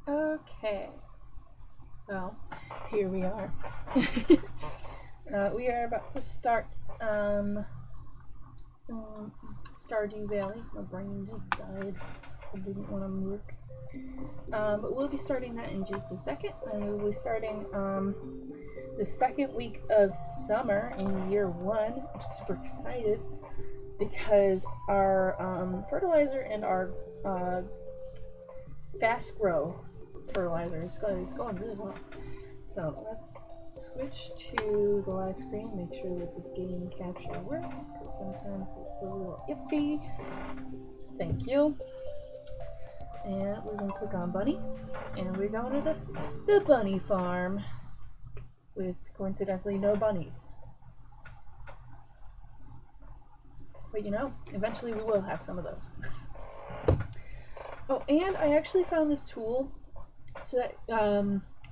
Okay, so here we are. We are about to start um, Stardew Valley. My brain just died. I didn't want to move. But we'll be starting that in just a second, and we'll be starting the second week of summer in year one. I'm super excited because our fertilizer and our fast grow fertilizer it's going really well. So let's switch to the live screen, make sure that the game capture works, because sometimes it's a little iffy. Thank you. And we're going to click on Bunny, and we're going to the bunny farm with coincidentally no bunnies. But you know, eventually we will have some of those. Oh, and I actually found this tool so that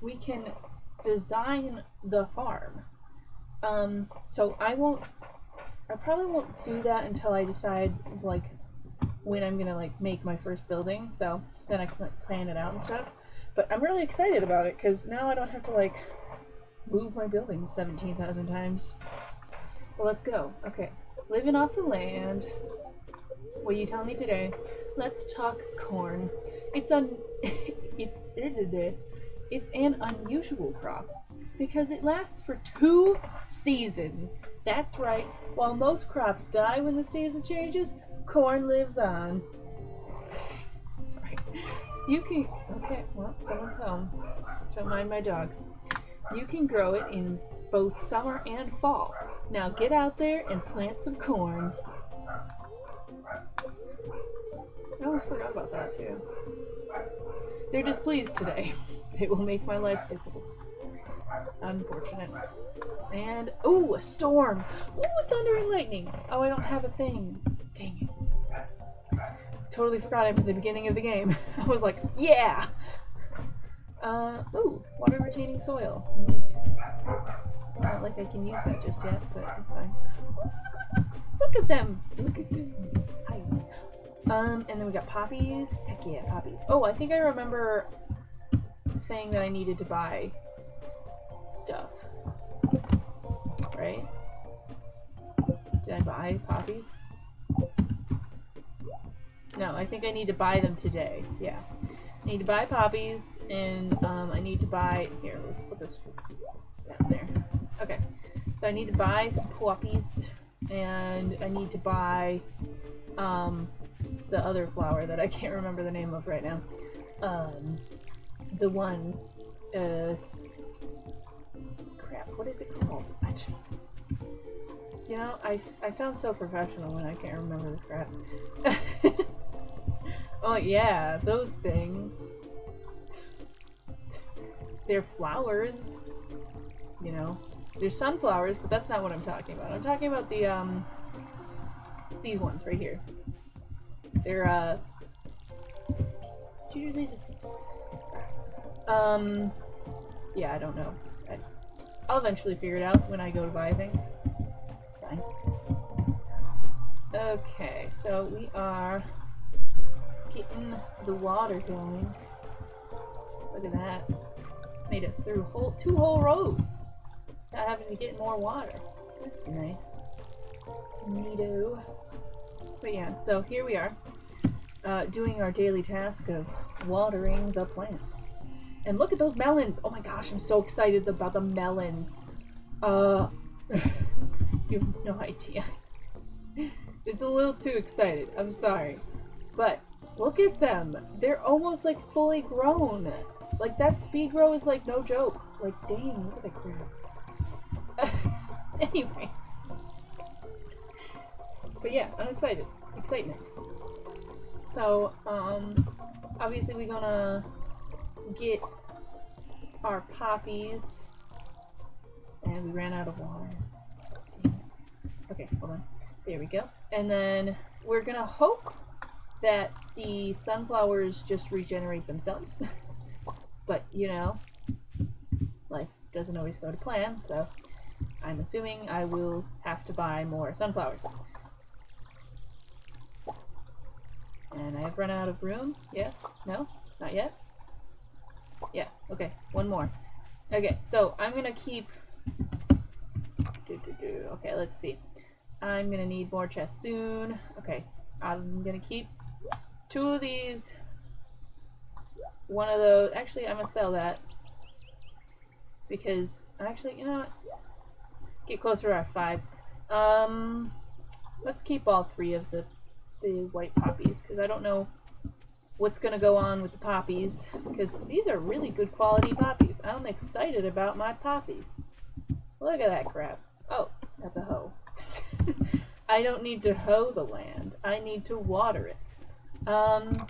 we can design the farm. So I probably won't do that until I decide like when I'm gonna like make my first building. So then I can like plan it out and stuff. But I'm really excited about it because now I don't have to like move my building 17,000 times. Well, let's go. Okay, living off the land. What you tell me today? Let's talk corn. It's an unusual crop because it lasts for 2 seasons. That's right. While most crops die when the season changes, corn lives on. Sorry. You can. Okay, well, someone's home. Don't mind my dogs. You can grow it in both summer and fall. Now get out there and plant some corn. I almost forgot about that too. They're displeased today. It will make my life difficult. Unfortunate. And, ooh, a storm. Ooh, thunder and lightning. Oh, I don't have a thing. Dang it. Totally forgot it at the beginning of the game. I was like, yeah! Ooh, water retaining soil. Neat. Not like I can use that just yet, but it's fine. Look at them! Look at them. Hi. And then we got poppies. Heck yeah, poppies. Oh, I think I remember saying that I needed to buy stuff. Right? Did I buy poppies? No, I think I need to buy them today. Yeah. I need to buy poppies, and I need to buy... Here, let's put this down there. Okay. So I need to buy some poppies, and I need to buy the other flower that I can't remember the name of right now. The one... crap, what is it called? You know, I sound so professional when I can't remember this crap. Oh yeah, those things. They're flowers. You know. They're sunflowers, but that's not what I'm talking about. I'm talking about the, these ones right here. They're, usually just... yeah, I don't know. I'll eventually figure it out when I go to buy things. It's fine. Okay, so we are getting the water going. Look at that. Made it through 2 whole rows. Not having to get more water. That's nice. Neato. But yeah, so here we are. Doing our daily task of watering the plants. And look at those melons! Oh my gosh, I'm so excited about the melons. You have no idea. It's a little too excited. I'm sorry. But look at them. They're almost like fully grown. Like that speed grow is like no joke. Like dang, look at that crap. Anyways. But yeah, I'm excited. Excitement. So, obviously we're gonna get our poppies. And we ran out of water. Okay, hold on. There we go. And then we're gonna hope that the sunflowers just regenerate themselves. But, you know, life doesn't always go to plan, so I'm assuming I will have to buy more sunflowers. And I have run out of room. Yes? No? Not yet? Yeah, okay, one more. Okay, so I'm gonna keep... Okay, let's see. I'm gonna need more chests soon. Okay, I'm gonna keep 2 of these. One of those... Actually, I'm gonna sell that. Because, actually, you know what? Get closer to our 5. Let's keep all 3 of the white poppies, because I don't know what's going to go on with the poppies, because these are really good quality poppies. I'm excited about my poppies. Look at that crap. Oh, that's a hoe. I don't need to hoe the land. I need to water it.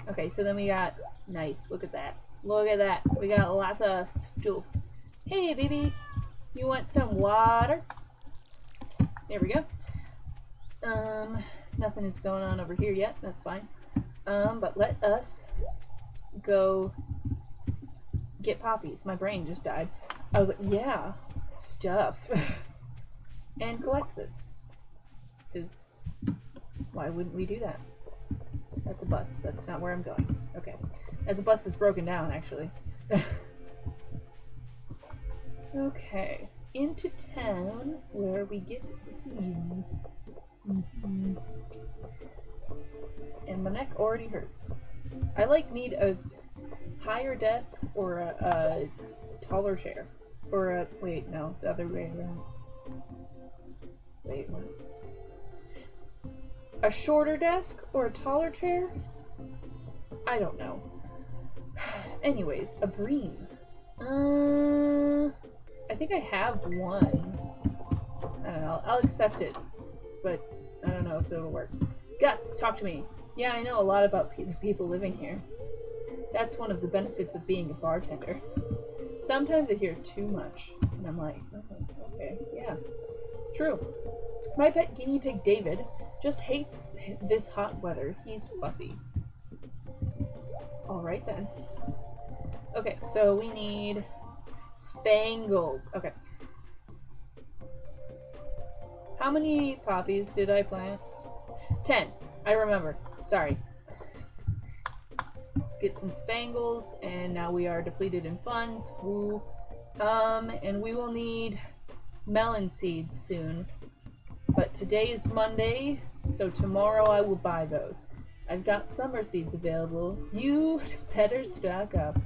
Okay, so then we got... Nice, look at that. Look at that. We got lots of stuff. Hey, baby. You want some water? There we go. Nothing is going on over here yet. That's fine. But let us go get poppies. My brain just died. I was like, yeah, stuff. And collect this. Because why wouldn't we do that? That's a bus. That's not where I'm going. Okay. That's a bus that's broken down, actually. Okay. Into town where we get the seeds. And my neck already hurts. I need a higher desk or a taller chair. Or a... Wait, no. The other way around. Wait, what? A shorter desk or a taller chair? I don't know. Anyways, a bream. I think I have one. I don't know. I'll accept it. But I don't know if it'll work. Gus, talk to me. Yeah, I know a lot about people living here. That's one of the benefits of being a bartender. Sometimes I hear too much. And I'm like, oh, okay, yeah. True. My pet guinea pig David just hates this hot weather. He's fussy. Alright then. Okay, so we need spangles. Okay. How many poppies did I plant? 10. I remember. Sorry. Let's get some spangles, and now we are depleted in funds. Woo. And we will need melon seeds soon. But today is Monday, so tomorrow I will buy those. I've got summer seeds available. You better stock up.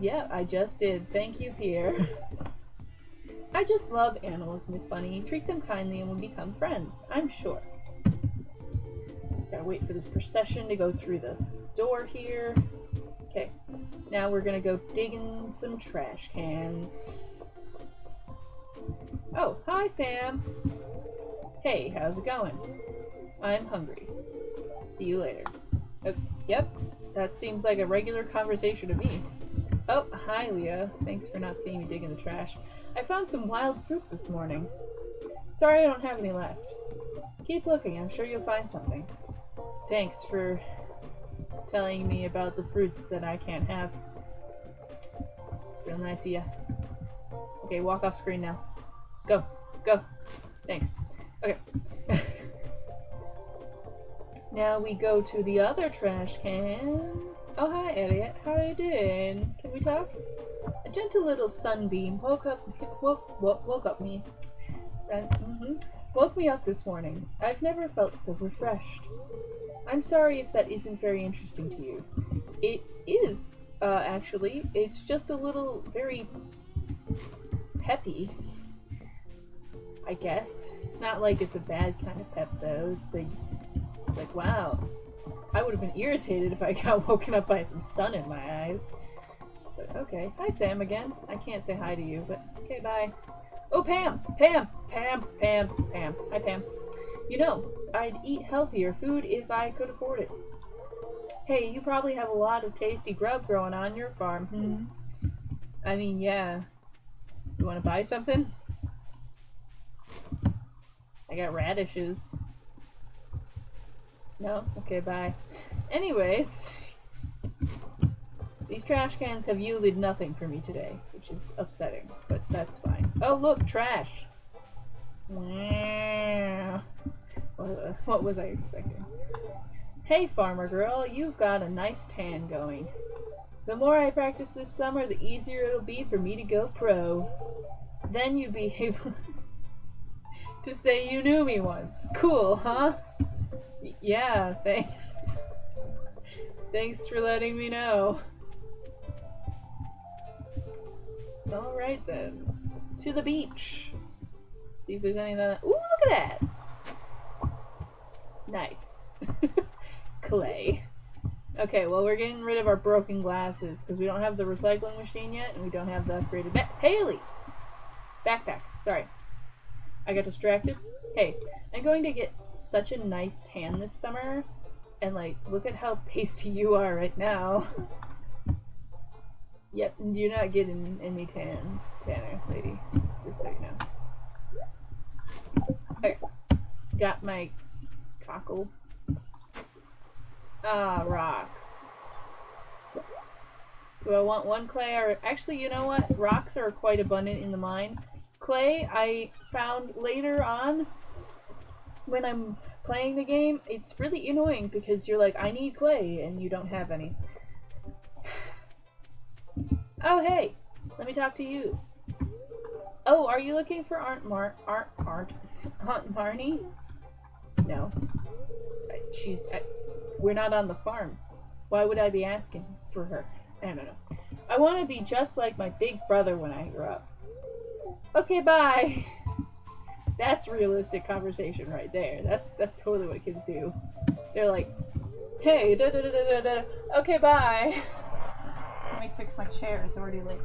Yeah, I just did. Thank you, Pierre. I just love animals, Miss Bunny. Treat them kindly and we'll become friends, I'm sure. Gotta wait for this procession to go through the door here. Okay, now we're gonna go dig in some trash cans. Oh, hi, Sam. Hey, how's it going? I'm hungry. See you later. Yep, that seems like a regular conversation to me. Oh, hi, Leah. Thanks for not seeing me dig in the trash. I found some wild fruits this morning. Sorry I don't have any left. Keep looking, I'm sure you'll find something. Thanks for telling me about the fruits that I can't have. It's real nice of you. Okay, walk off screen now. Go. Go. Thanks. Okay. Now we go to the other trash cans. Oh, hi, Elliot. How are you doing? Can we talk? A gentle little sunbeam woke me. Woke me up this morning. I've never felt so refreshed. I'm sorry if that isn't very interesting to you. It is, actually. It's just a little, very peppy, I guess. It's not like it's a bad kind of pep, though. It's like, wow. I would have been irritated if I got woken up by some sun in my eyes. But okay. Hi, Sam, again. I can't say hi to you, but okay, bye. Oh, Pam! Pam! Pam! Pam! Pam! Hi, Pam. You know, I'd eat healthier food if I could afford it. Hey, you probably have a lot of tasty grub growing on your farm. I mean, yeah. You want to buy something? I got radishes. No? Okay, bye. Anyways, these trash cans have yielded nothing for me today, which is upsetting, but that's fine. Oh, look, trash! What was I expecting? Hey, farmer girl, you've got a nice tan going. The more I practice this summer, the easier it'll be for me to go pro. Then you'd be able to say you knew me once. Cool, huh? Yeah, thanks. Thanks for letting me know. Alright then. To the beach. See if there's any of that. Ooh, look at that! Nice. Clay. Okay, well we're getting rid of our broken glasses because we don't have the recycling machine yet and we don't have the upgraded Haley! Backpack. Sorry. I got distracted. Hey, I'm going to get such a nice tan this summer. And like, look at how pasty you are right now. Yep, you're not getting any tanner, lady. Just so you know. Okay. Got my cockle. Ah, rocks. Do I want one clay or... Actually, you know what? Rocks are quite abundant in the mine. Clay, I found later on when I'm playing the game, it's really annoying because you're like, I need clay, and you don't have any. Oh, hey! Let me talk to you. Oh, are you looking for Aunt Marnie? No. We're not on the farm. Why would I be asking for her? I don't know. I want to be just like my big brother when I grow up. Okay, bye! That's realistic conversation right there. That's totally what kids do. They're like, hey, da da da da da. Okay, bye. Let me fix my chair. It's already like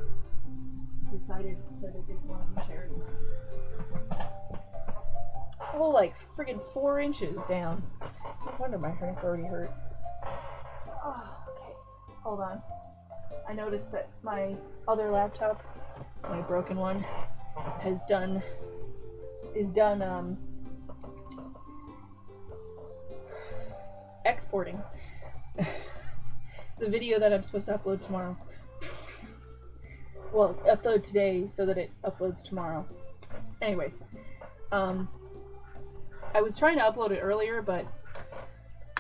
decided that I didn't want the chair. Oh, like friggin' 4 inches down. No wonder my neck already hurt. Oh, okay. Hold on. I noticed that my other laptop, my broken one, is done exporting the video that I'm supposed to upload tomorrow. Well, upload today so that it uploads tomorrow. Anyways, I was trying to upload it earlier, but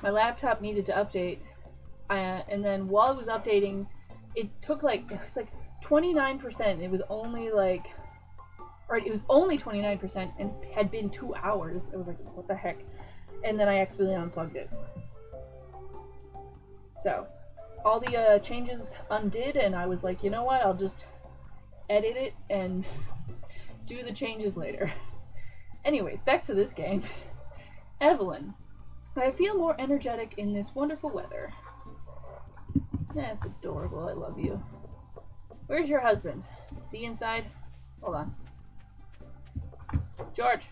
my laptop needed to update, and then while it was updating, it took it was like 29%. It was only it was only 29% and had been 2 hours. I was like, what the heck? And then I accidentally unplugged it. So, all the changes undid, and I was like, you know what? I'll just edit it and do the changes later. Anyways, back to this game. Evelyn. I feel more energetic in this wonderful weather. That's adorable. I love you. Where's your husband? Is he inside? Hold on. George.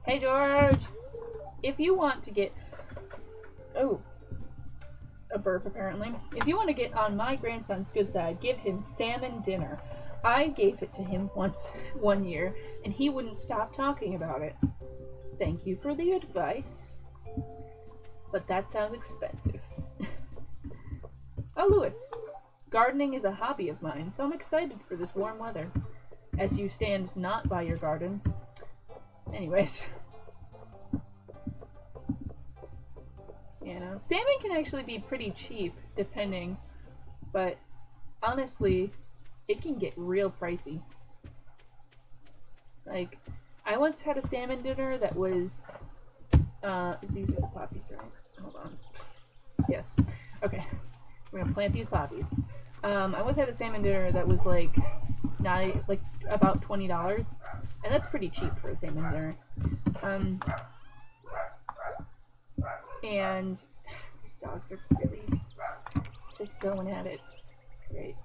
Hey, George. If you want to get... Oh. A burp, apparently. If you want to get on my grandson's good side, give him salmon dinner. I gave it to him one year, and he wouldn't stop talking about it. Thank you for the advice. But that sounds expensive. Oh, Lewis. Gardening is a hobby of mine, so I'm excited for this warm weather. As you stand not by your garden. Anyways. You know, salmon can actually be pretty cheap, depending, but honestly, it can get real pricey. Like, I once had a salmon dinner that was, these are the poppies, right? Hold on. Yes. Okay. We're gonna plant these poppies. I once had a salmon dinner that was about $20, and that's pretty cheap for a salmon dinner. And these dogs are really just going at it. It's great.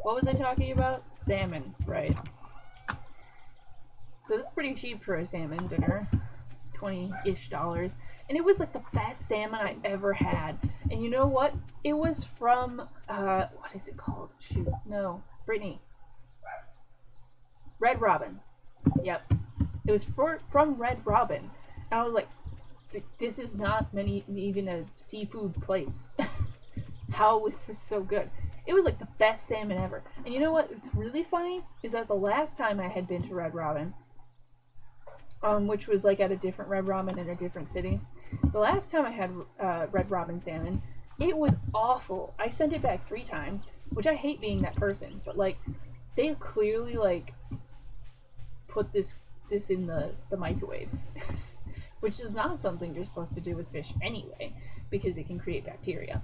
What was I talking about? Salmon, right? So that's pretty cheap for a salmon dinner. $20-ish. And it was like the best salmon I ever had. And you know what? It was from, what is it called? Shoot, no. Brittany. Red Robin. Yep. It was from Red Robin. And I was like, this is not even a seafood place. How is this so good? It was like the best salmon ever. And you know what was really funny? Is that the last time I had been to Red Robin, which was like at a different Red Robin in a different city, The last time I had red robin salmon, it was awful. I sent it back 3 times, which I hate being that person, but like they clearly like put this in the microwave, which is not something you're supposed to do with fish anyway, because it can create bacteria.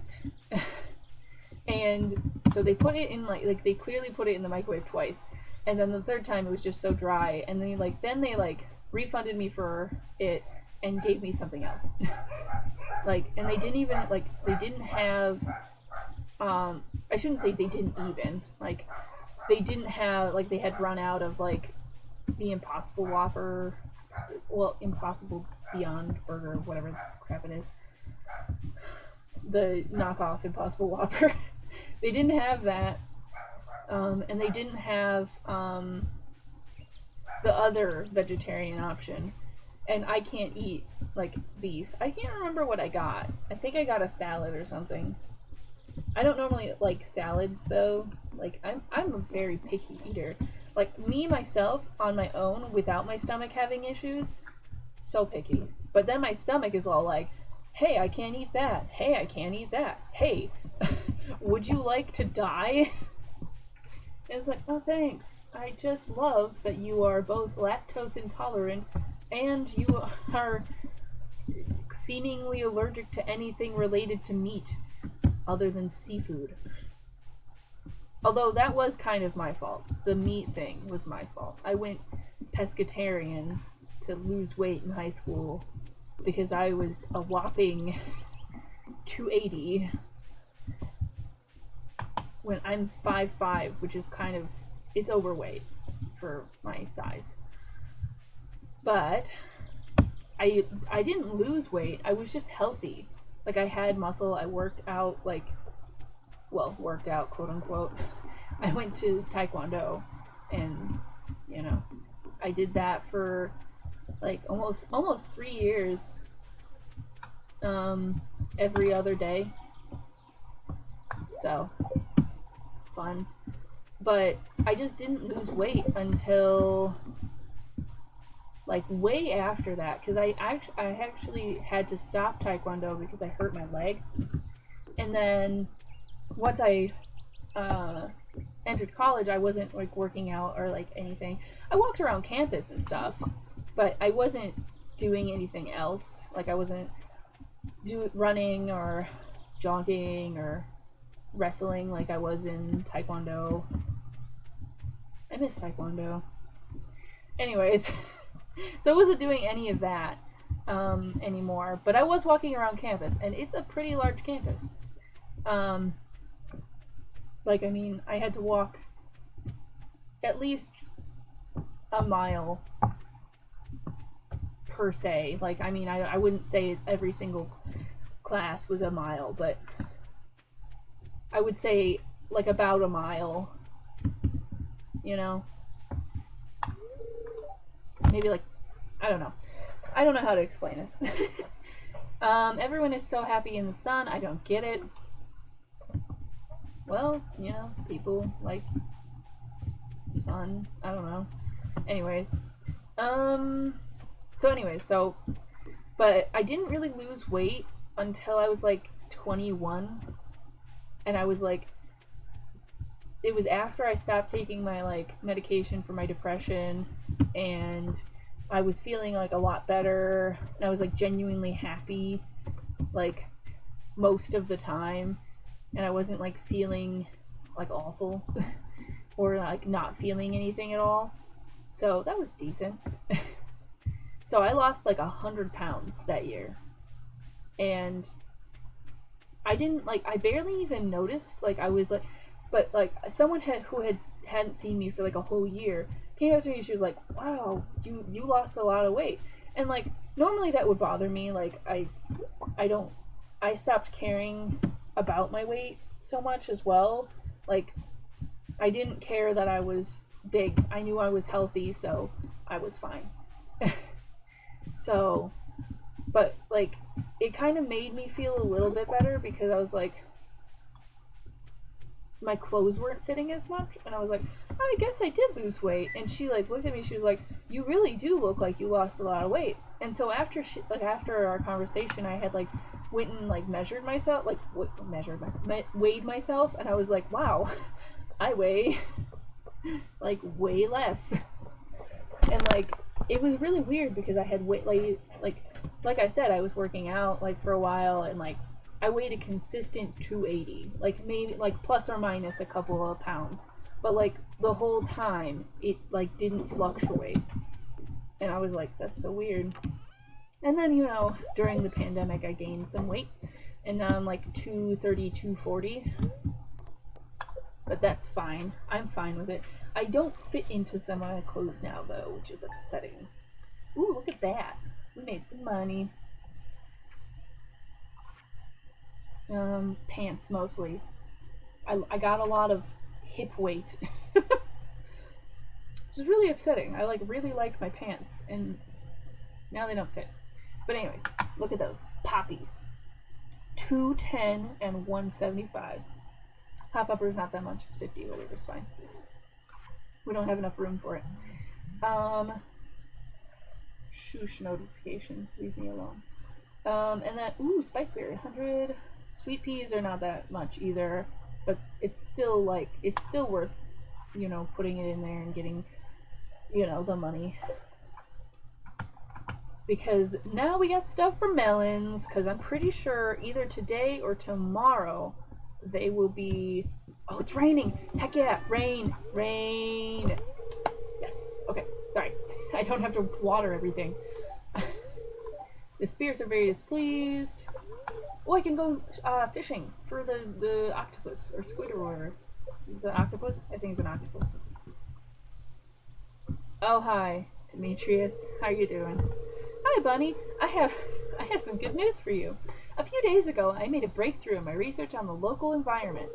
And so they put it in like they clearly put it in the microwave twice, and then the third time it was just so dry, and they refunded me for it and gave me something else. Like, and they didn't even like they didn't have I shouldn't say they didn't even like they didn't have like they had run out of like the Impossible Whopper, well, Impossible Beyond Burger, whatever crap it is, the knockoff Impossible Whopper. They didn't have that, and they didn't have the other vegetarian option. And I can't eat like beef. I can't remember what I got. I think I got a salad or something. I don't normally like salads though. Like I'm a very picky eater. Like me myself on my own without my stomach having issues, so picky. But then my stomach is all like, "Hey, I can't eat that. Hey, I can't eat that. Hey, would you like to die?" And it's like, "Oh, thanks. I just love that you are both lactose intolerant and you are seemingly allergic to anything related to meat other than seafood." Although that was kind of my fault. The meat thing was my fault. I went pescatarian to lose weight in high school because I was a whopping 280 when I'm 5'5", which is kind of, it's overweight for my size. But I didn't lose weight. I was just healthy. Like I had muscle. I worked out, like, well, worked out, quote unquote. I went to Taekwondo, and you know, I did that for like almost 3 years. Every other day. So fun. But I just didn't lose weight until like way after that, because I actually had to stop Taekwondo because I hurt my leg. And then once I entered college, I wasn't like working out or like anything. I walked around campus and stuff, but I wasn't doing anything else. Like I wasn't running or jogging or wrestling like I was in Taekwondo. I miss Taekwondo. Anyways, so I wasn't doing any of that anymore, but I was walking around campus, and it's a pretty large campus. Like, I mean, I had to walk at least a mile per se. Like, I mean, I wouldn't say every single class was a mile, but I would say like about a mile, you know? Maybe like, I don't know how to explain this. Everyone is so happy in the sun. I don't get it. Well, you know, people like sun. I don't know. Anyways. So, but I didn't really lose weight until I was like 21. And I was like, it was after I stopped taking my like medication for my depression, and I was feeling like a lot better, and I was like genuinely happy like most of the time, and I wasn't like feeling like awful or like not feeling anything at all. So that was decent. So I lost like 100 pounds that year, and I didn't like, I barely even noticed. Like I was like, but like someone hadn't seen me for like a whole year came up to me. She was like, "Wow, you lost a lot of weight." And like normally that would bother me. Like I stopped caring about my weight so much as well. Like I didn't care that I was big. I knew I was healthy, so I was fine. So, but like it kind of made me feel a little bit better, because I was like, my clothes weren't fitting as much, and I was like, oh, I guess I did lose weight. And she like looked at me, she was like, "You really do look like you lost a lot of weight." And so after after our conversation, I had like went and like measured myself, like weighed myself, and I was like, wow, I weigh like way less. And like it was really weird because I had weight like I said, I was working out like for a while, and like I weighed a consistent 280, like maybe like plus or minus a couple of pounds, but like the whole time it like didn't fluctuate, and I was like, that's so weird. And then, you know, during the pandemic, I gained some weight, and now I'm like 230, 240. But that's fine. I'm fine with it. I don't fit into some of my clothes now, though, which is upsetting. Ooh, look at that. We made some money. Pants, mostly. I got a lot of hip weight. Which is really upsetting. I like really liked my pants, and now they don't fit. But anyways, look at those poppies. 210 and 175. Hop upper's not that much, it's 50, whatever, it's fine. We don't have enough room for it. Shoosh notifications, leave me alone. And then, ooh, spiceberry, 100. Sweet peas are not that much either, but it's still like, it's still worth, you know, putting it in there and getting, you know, the money. Because now we got stuff for melons, because I'm pretty sure either today or tomorrow they will be... Oh, it's raining! Heck yeah! Rain! Rain! Yes. Okay, sorry. I don't have to water everything. The spirits are very displeased. Oh, I can go fishing for the octopus, or squid, or whatever. Is it an octopus? I think it's an octopus. Oh, hi, Demetrius. How you doing? Hi, Bunny. I have some good news for you. A few days ago, I made a breakthrough in my research on the local environment.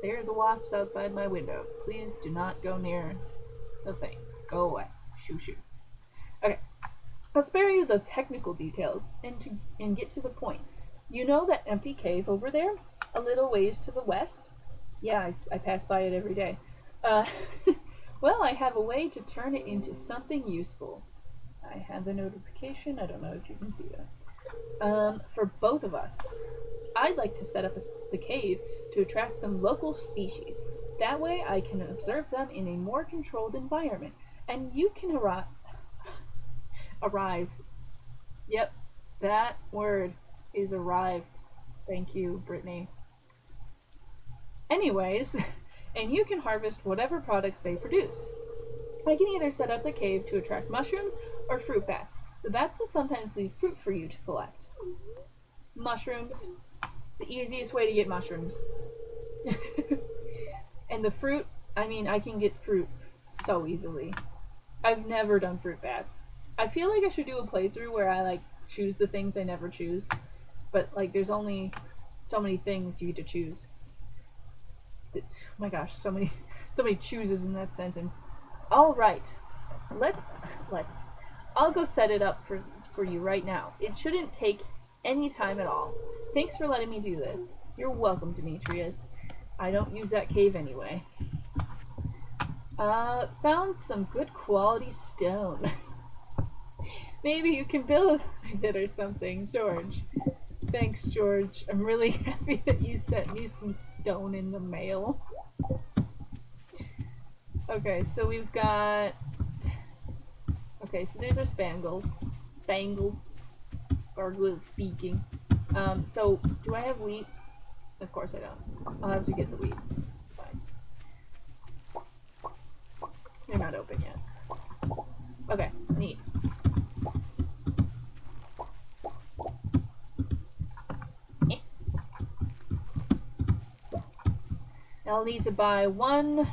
There's a wasp outside my window. Please do not go near the thing. Go away. Shoo shoo. Okay. I'll spare you the technical details and get to the point. You know that empty cave over there? A little ways to the west? Yeah, I pass by it every day. Well, I have a way to turn it into something useful. I have the notification. I don't know if you can see that. For both of us, I'd like to set up the cave to attract some local species. That way I can observe them in a more controlled environment, and you can arrive. Yep, that word is arrive. Thank you, Brittany. Anyways, and you can harvest whatever products they produce. I can either set up the cave to attract mushrooms or fruit bats. The bats will sometimes leave fruit for you to collect. Mushrooms. It's the easiest way to get mushrooms. And the fruit, I mean, I can get fruit so easily. I've never done fruit bats. I feel like I should do a playthrough where I like choose the things I never choose. But like there's only so many things you get to choose. Oh my gosh, so many chooses in that sentence. All right, let's. I'll go set it up for you right now. It shouldn't take any time at all. Thanks for letting me do this. You're welcome, Demetrius. I don't use that cave anyway. Found some good quality stone. Maybe you can build with it or something, George. Thanks, George. I'm really happy that you sent me some stone in the mail. Okay, so we've got... Okay, so these are spangles. Spangles. Gargoyle speaking. So, do I have wheat? Of course I don't. I'll have to get the wheat. It's fine. They're not open yet. Okay, neat. I'll need to buy one...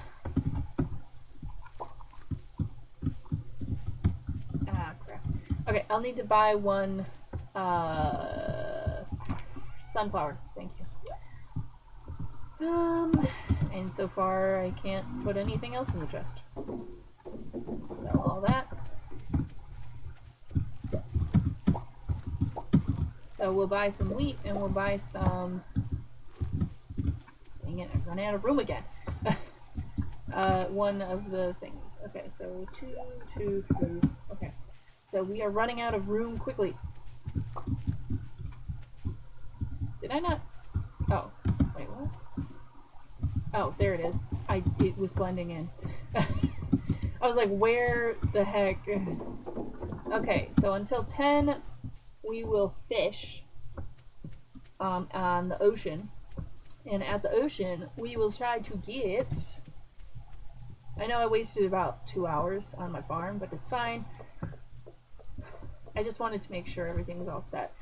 Okay, I'll need to buy one sunflower. Thank you. And so far I can't put anything else in the chest. Sell all that. So we'll buy some wheat and we'll buy some... Dang it, I've run out of room again. One of the things. Okay, so two. Okay. So we are running out of room quickly. Did I not? Oh, wait, what? Oh, there it is. It was blending in. I was like, where the heck? Okay, so until 10, we will fish on the ocean. And at the ocean, we will try to get... I know I wasted about 2 hours on my farm, but it's fine. I just wanted to make sure everything was all set.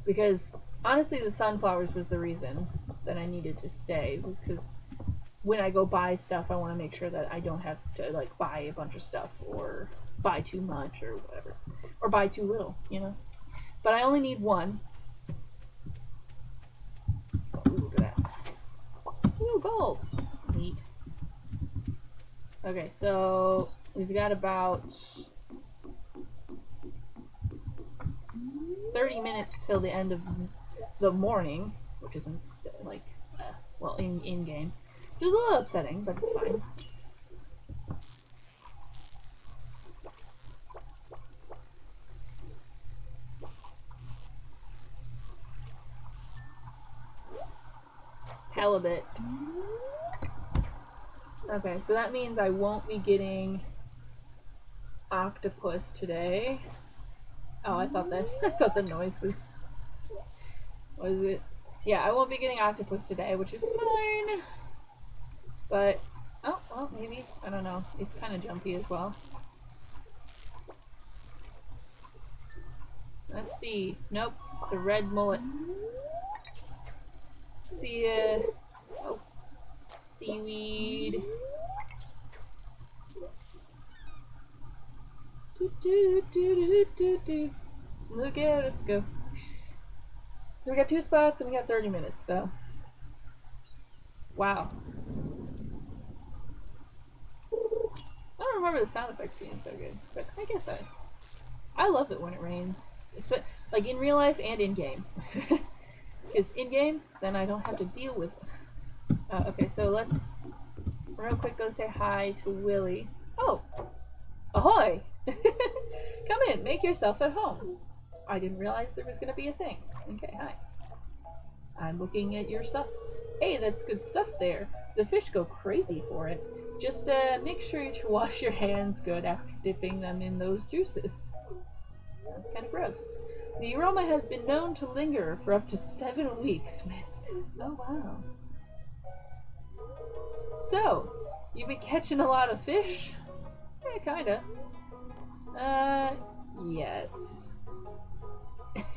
Because, honestly, the sunflowers was the reason that I needed to stay. Was because when I go buy stuff, I want to make sure that I don't have to, like, buy a bunch of stuff or buy too much or whatever. Or buy too little, you know? But I only need one. Ooh, look at that. Ooh, gold. Neat. Okay, so we've got about 30 minutes till the end of the morning, which is like, well, in game, which is a little upsetting, but it's fine. Halibut. Okay, so that means I won't be getting octopus today. Oh, I thought the noise was it? Yeah, I won't be getting octopus today, which is fine. But, oh, well, maybe. I don't know. It's kind of jumpy as well. Let's see. Nope. It's a red mullet. Let's see, oh. Seaweed. Look at us go. So we got 2 spots and we got 30 minutes, so. Wow. I don't remember the sound effects being so good, but I guess I love it when it rains. Like in real life and in game. Because in game, then I don't have to deal with it. Okay, so let's real quick go say hi to Willie. Oh! Ahoy! Come in, make yourself at home. I didn't realize there was going to be a thing. Okay, hi. I'm looking at your stuff. Hey, that's good stuff there. The fish go crazy for it. Just make sure to wash your hands good after dipping them in those juices. Sounds kind of gross. The aroma has been known to linger for up to 7 weeks. Oh, wow. So, you been catching a lot of fish? Kinda. Yes.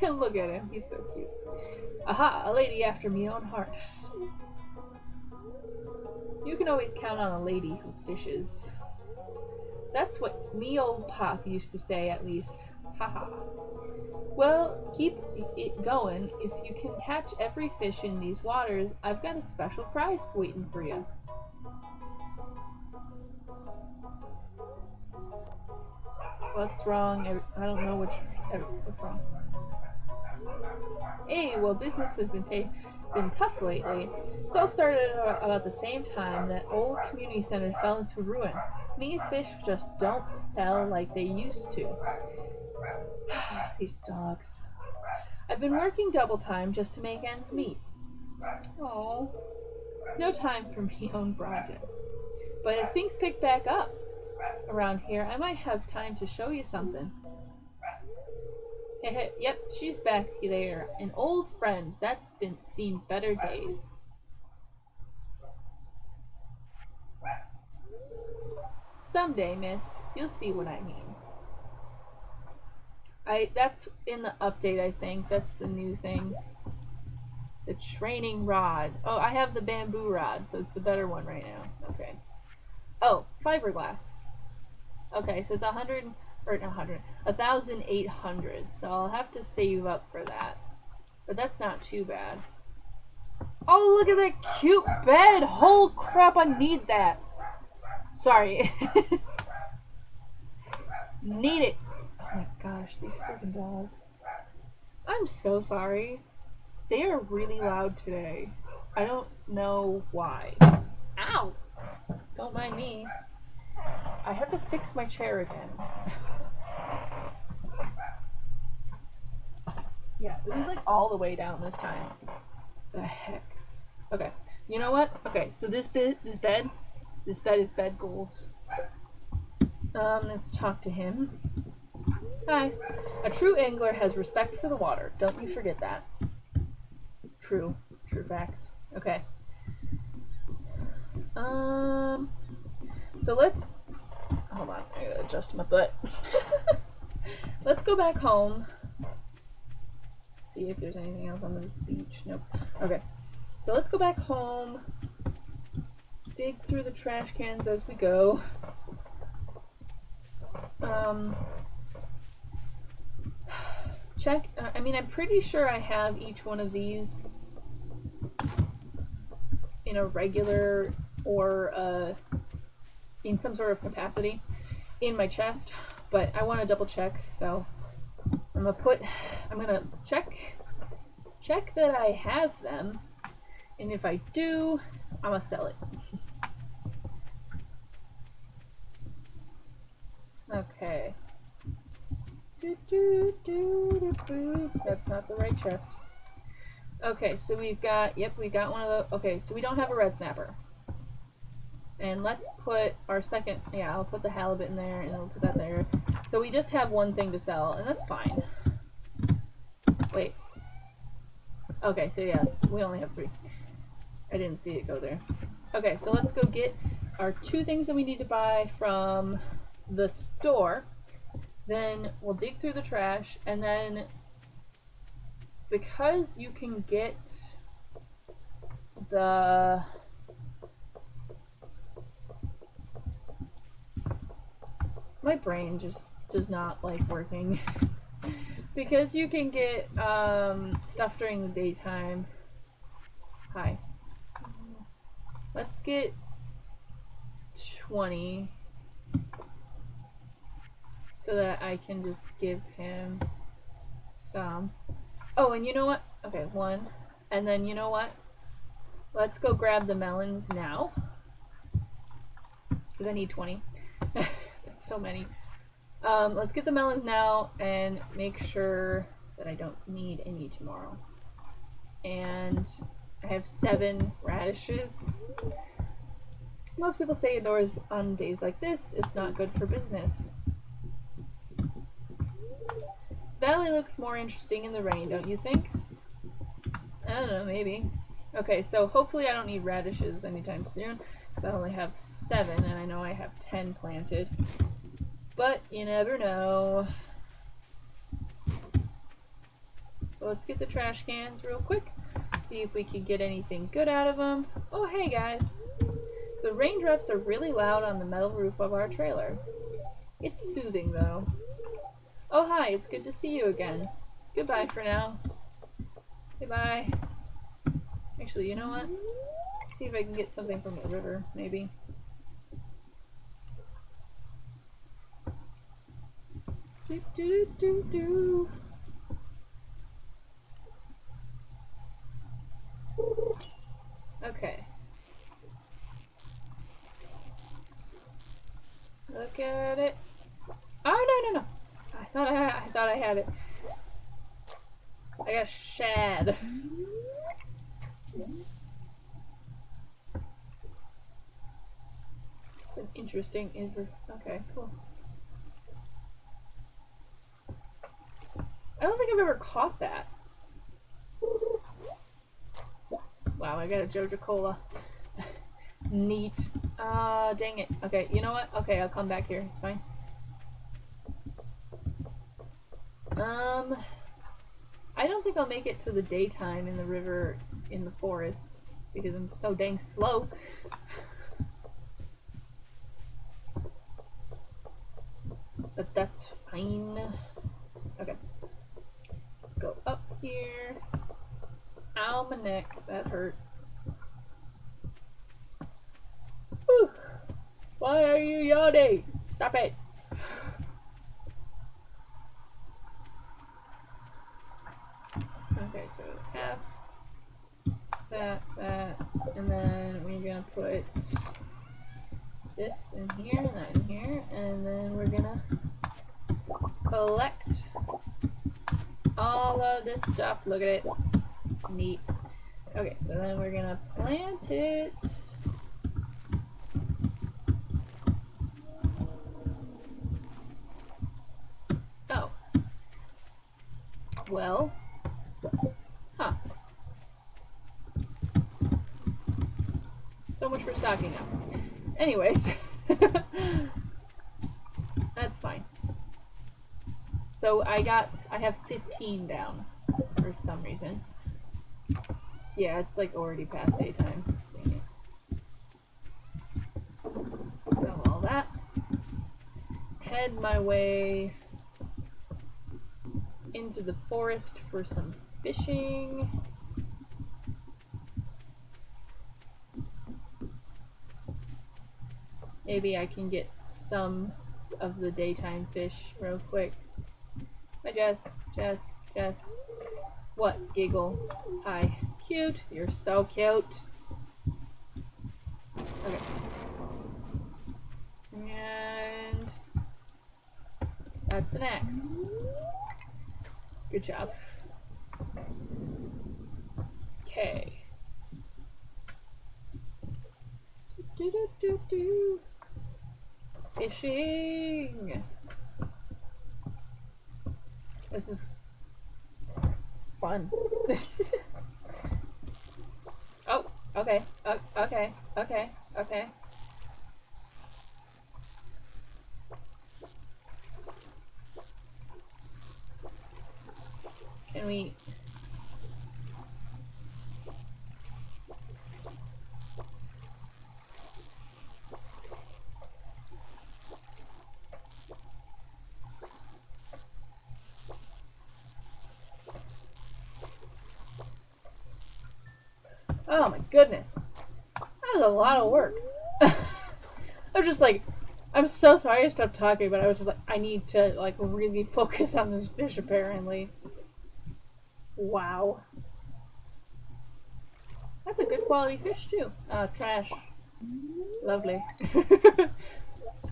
Look at him, he's so cute. Aha, a lady after me own heart. You can always count on a lady who fishes. That's what me old Pop used to say, at least. Haha. Well, keep it going. If you can catch every fish in these waters, I've got a special prize waiting for you. What's wrong? I don't know what's wrong. Hey, well, business has been tough lately. It's all started about the same time that old community center fell into ruin. Me fish just don't sell like they used to. These dogs. I've been working double time just to make ends meet. Oh, no time for me own projects. But if things pick back up around here, I might have time to show you something. Yep, she's back there. An old friend that's been seen better days. Someday, miss, you'll see what I mean. That's in the update, I think. That's the new thing. The training rod. Oh, I have the bamboo rod, so it's the better one right now. Okay. Oh, fiberglass. Okay, so it's 1,800. So I'll have to save up for that. But that's not too bad. Oh, look at that cute bed! Holy crap, I need that! Sorry. Need it. Oh my gosh, these freaking dogs. I'm so sorry. They are really loud today. I don't know why. Ow! Don't mind me. I have to fix my chair again. Yeah, it was like all the way down this time. The heck. Okay. You know what? Okay, so this bed is bed goals. Let's talk to him. Hi. A true angler has respect for the water. Don't you forget that. True facts. Okay. So let's hold on, I gotta adjust my butt. Let's go back home. See if there's anything else on the beach. Nope. Okay. So let's go back home. Dig through the trash cans as we go. Check. I mean, I'm pretty sure I have each one of these in a regular or in some sort of capacity in my chest, but I want to double check. So I'm gonna check that I have them, and if I do, I'm gonna sell it. Okay. That's not the right chest. Okay, so we got one of those. Okay, so we don't have a red snapper. And let's put our second, I'll put the halibut in there and I'll put that there. So we just have one thing to sell, and that's fine. Wait. Okay, so yes, we only have 3. I didn't see it go there. Okay, so let's go get our 2 things that we need to buy from the store. Then we'll dig through the trash, and then because you can get the my brain just does not like working. Because you can get stuff during the daytime. Hi. Let's get 20 so that I can just give him some. Oh, and you know what? Okay, 1. And then you know what? Let's go grab the melons now. Because I need 20. That's so many. Let's get the melons now and make sure that I don't need any tomorrow. And I have 7 radishes. Most people stay indoors on days like this. It's not good for business. Valley looks more interesting in the rain, don't you think? I don't know, maybe. Okay, so hopefully I don't need radishes anytime soon, because I only have 7, and I know I have 10 planted. But you never know. So let's get the trash cans real quick, see if we can get anything good out of them. Oh, hey guys. The raindrops are really loud on the metal roof of our trailer. It's soothing, though. Oh, hi, it's good to see you again. Goodbye for now. Goodbye. Actually, you know what? Let's see if I can get something from the river, maybe. Do, do, do, do. Okay. Look at it. Oh, no. I thought I had it. I got a shad. It's an interesting okay, cool. I don't think I've ever caught that. Wow, I got a Joja Cola. Neat. Dang it. Okay, you know what? Okay, I'll come back here. It's fine. I don't think I'll make it to the daytime in the river in the forest because I'm so dang slow. But that's fine. Okay. Let's go up here. Ow, my neck. That hurt. Whew. Why are you yawning? Stop it. Okay, so half that, and then we're gonna put this in here and that in here, and then we're gonna collect all of this stuff. Look at it. Neat. Okay, so then we're gonna plant it. Oh. Well. Huh. So much for stocking up. Anyways. That's fine. So I have 15 down for some reason. Yeah, it's like already past daytime. Dang it. Sell all that. Head my way into the forest for some fishing. Maybe I can get some of the daytime fish real quick. Hi, Jess. Jess. Jess. What? Giggle. Hi. Cute. You're so cute. Okay. And that's an axe. Good job. Okay. Do. Fishing. This is fun. Oh, okay. Okay. Okay. Okay. Can we... Oh my goodness. That was a lot of work. I'm just like, I'm so sorry I stopped talking, but I was just like, I need to like really focus on this fish apparently. Wow. That's a good quality fish too. Trash. Lovely.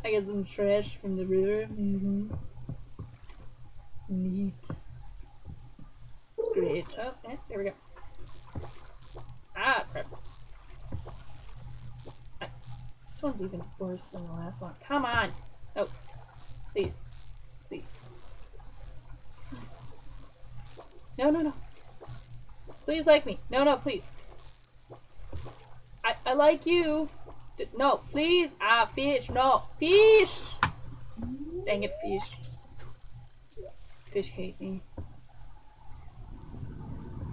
I get some trash from the river. Mm-hmm. It's neat. Great. Oh, yeah, there we go. Ah, crap. This one's even worse than the last one. Come on! Oh. Please. Please. No, no, no. Please like me. No, no, please. I like you. No, please. Ah, fish. No. Fish! Dang it, fish. Fish hate me.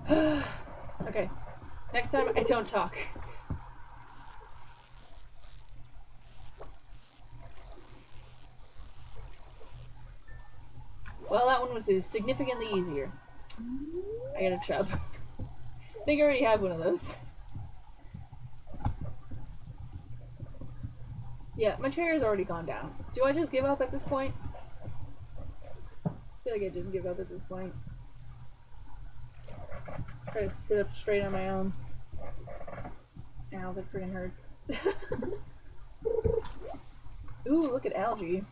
Okay. Next time, I don't talk. Well, that one was significantly easier. I got a chub. I think I already have one of those. Yeah, my chair has already gone down. Do I just give up at this point? I feel like I just give up at this point. Try to sit up straight on my own. Ow, that freaking hurts. Ooh, look at algae.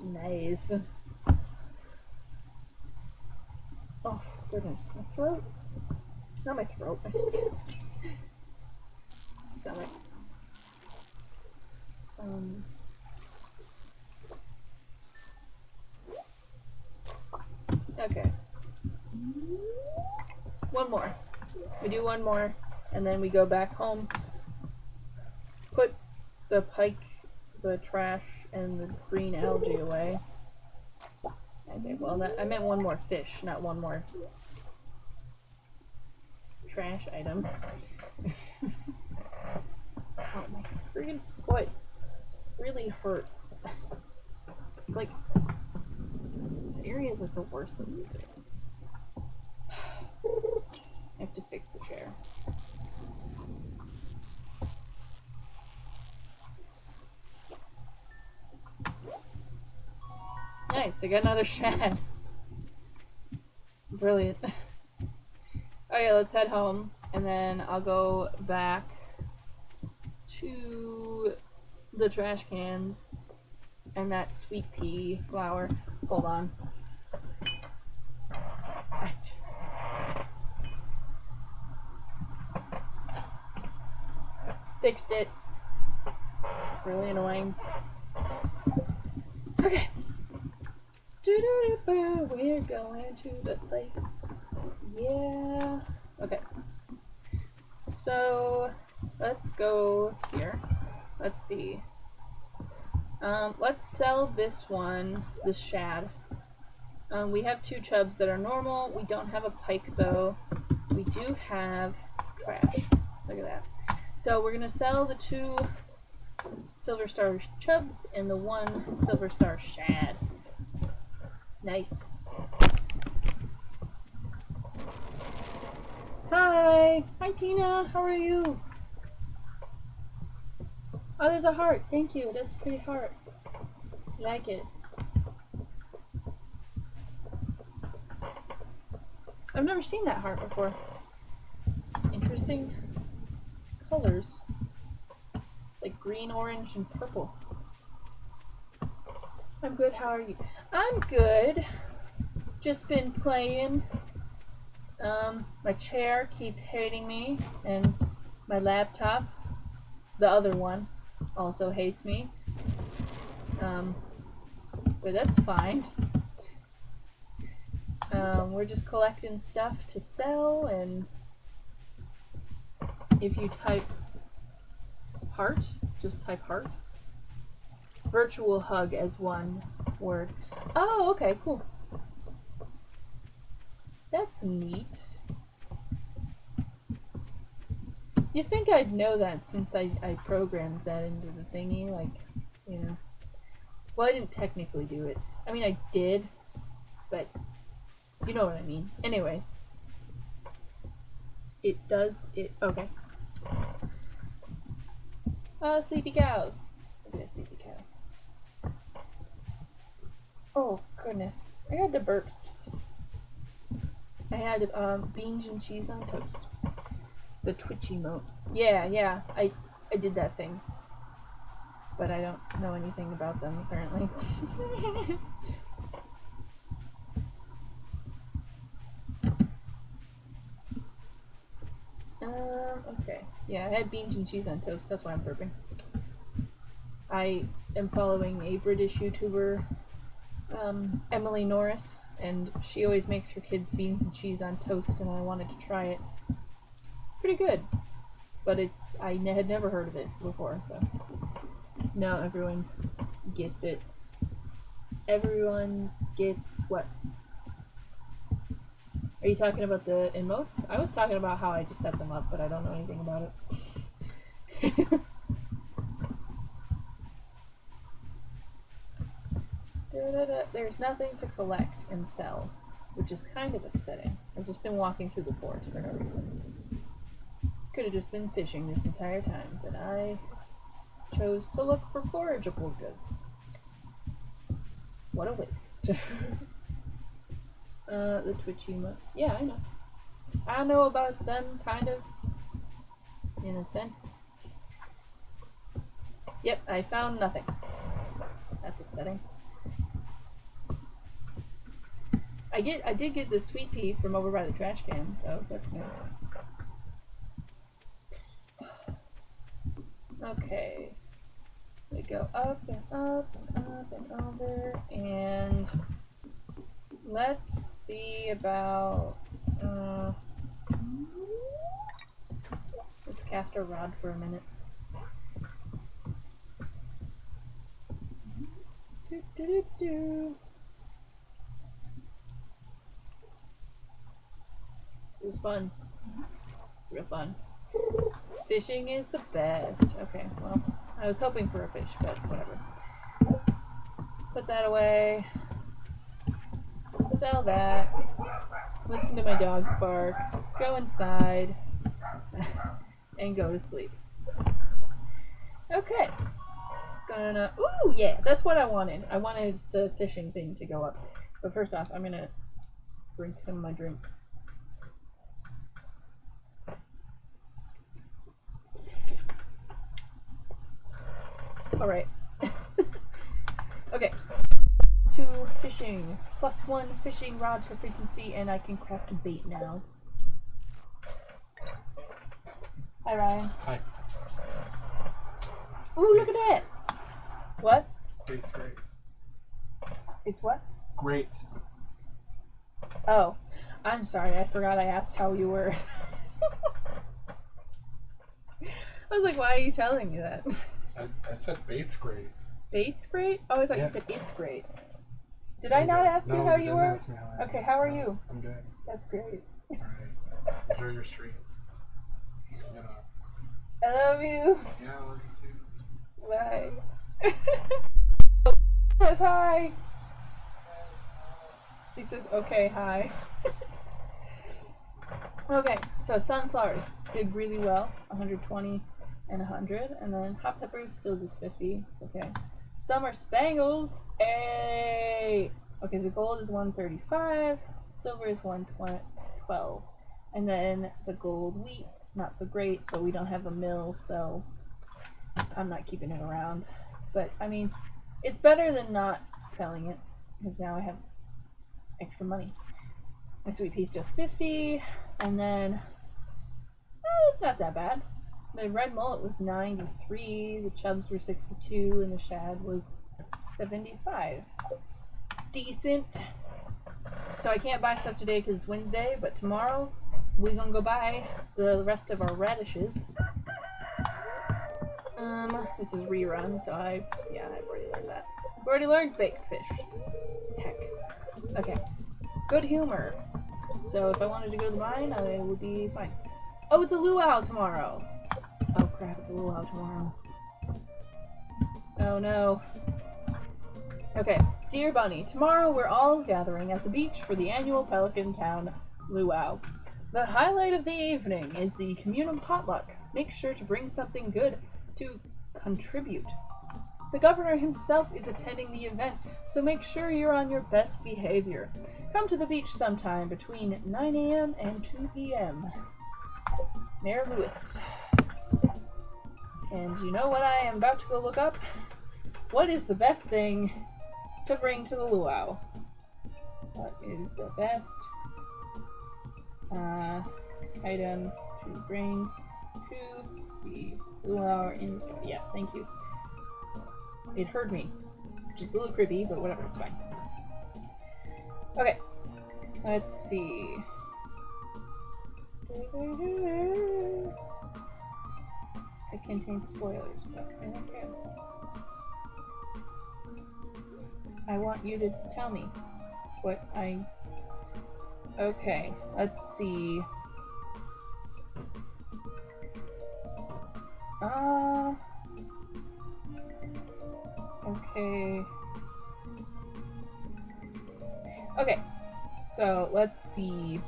Nice. Oh, goodness. My throat? Not my throat, my stomach. Okay. One more. We do one more, and then we go back home. Put the pike, the trash, and the green algae away. Okay, well, I meant one more fish, not one more trash item. Oh, my freaking foot really hurts. It's like, this area is like the worst place to sit. I have to fix the chair. Nice, I got another shad. Brilliant. Okay, let's head home, and then I'll go back to the trash cans and that sweet pea flour. Hold on. Fixed it. Really annoying. Okay. We're going to the place. Yeah. Okay. So let's go here. Let's see. Let's sell this one, the shad. We have 2 chubs that are normal. We don't have a pike though. We do have trash. Look at that. So we're gonna sell the 2 silver star chubs and the 1 silver star shad. Nice. Hi! Hi Tina, how are you? Oh, there's a heart. Thank you. That's a pretty heart. I like it. I've never seen that heart before. Interesting colors. Like green, orange, and purple. I'm good. How are you? I'm good. Just been playing. My chair keeps hating me, and my laptop, the other one, also hates me. But that's fine. We're just collecting stuff to sell, and if you type heart, just type heart. Virtual hug as one word. Oh, okay, cool. That's neat. You'd think I'd know that since I programmed that into the thingy, like, you know. Well, I didn't technically do it. I mean, I did, but you know what I mean. Anyways. It does it. Okay. Sleepy cows. Look at a sleepy cow. Oh, goodness. I had the burps. I had beans and cheese on toast. It's a twitchy emote. Yeah, I did that thing. But I don't know anything about them, apparently. Okay. Yeah, I had beans and cheese on toast. That's why I'm burping. I am following a British YouTuber, Emily Norris, and she always makes her kids beans and cheese on toast, and I wanted to try it. It's pretty good, but I had never heard of it before, so now everyone gets it. Everyone gets what? Are you talking about the emotes? I was talking about how I just set them up, but I don't know anything about it. There's nothing to collect and sell, which is kind of upsetting. I've just been walking through the forest for no reason. Could have just been fishing this entire time, but I chose to look for forageable goods. What a waste. The twitchy yeah, I know. I know about them, kind of, in a sense. Yep, I found nothing. That's upsetting. I did get the sweet pea from over by the trash can, though. That's nice. Okay. We go up and up and up and over, and let's see about, let's cast our rod for a minute. It was fun. It's real fun. Fishing is the best. Okay, well, I was hoping for a fish, but whatever. Put that away. Sell that. Listen to my dogs bark. Go inside. And go to sleep. Okay. Ooh, yeah, that's what I wanted. I wanted the fishing thing to go up. But first off, I'm gonna drink some of my drink. Alright. Okay. To Fishing. +1 fishing rod proficiency, and I can craft a bait now. Hi, Ryan. Hi. Ooh, look at that! What? Great. It's what? Great. Oh, I'm sorry. I forgot I asked how you were. I was like, why are you telling me that? I said bait's great. Bait's great? Oh, I thought Yeah. you said it's great. Did I not ask you how you were? Okay, how are you? I'm good. That's great. Alright. Enjoy your stream. You know. I love you. Yeah, I love you too. Bye. Says hi. He says, okay, hi. Okay, so sunflowers did really well, 120 and 100, and then hot peppers still just 50. It's okay. Summer spangles, hey. Okay, so gold is 135, silver is 112, and then the gold wheat, not so great, but we don't have a mill, so I'm not keeping it around. But I mean, it's better than not selling it, because now I have extra money. My sweet pea's just 50, and then it's not that bad. The red mullet was 93, the chubs were 62, and the shad was 75. Decent. So I can't buy stuff today because it's Wednesday, but tomorrow we're gonna go buy the rest of our radishes. This is rerun, so I've already learned that. I've already learned baked fish. Heck. Okay. Good humor. So if I wanted to go to the mine, I would be fine. Oh, it's a luau tomorrow. Oh crap, it's a luau tomorrow. Oh no. Okay, dear Bunny, tomorrow we're all gathering at the beach for the annual Pelican Town luau. The highlight of the evening is the communal potluck. Make sure to bring something good to contribute. The governor himself is attending the event, so make sure you're on your best behavior. Come to the beach sometime between 9 a.m. and 2 p.m. Mayor Lewis. And you know what I am about to go look up? What is the best thing to bring to the luau? What is the best item to bring to the luau in the store? Yes, thank you. It heard me. Just a little creepy, but whatever, it's fine. Okay. Let's see. It contains spoilers, but I don't care. I want you to tell me what I... Okay, let's see. Okay. Okay, so let's see.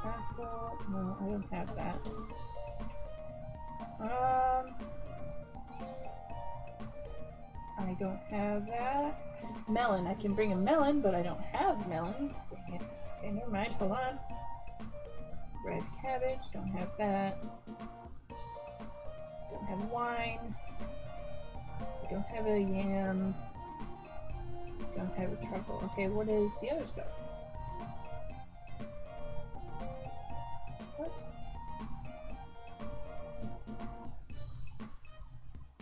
Apple, no, I don't have that. I don't have that. Melon, I can bring a melon, but I don't have melons. Okay, never mind, hold on. Red cabbage, don't have that. Don't have wine. I don't have a yam. Don't have a truffle. Okay, what is the other stuff? What?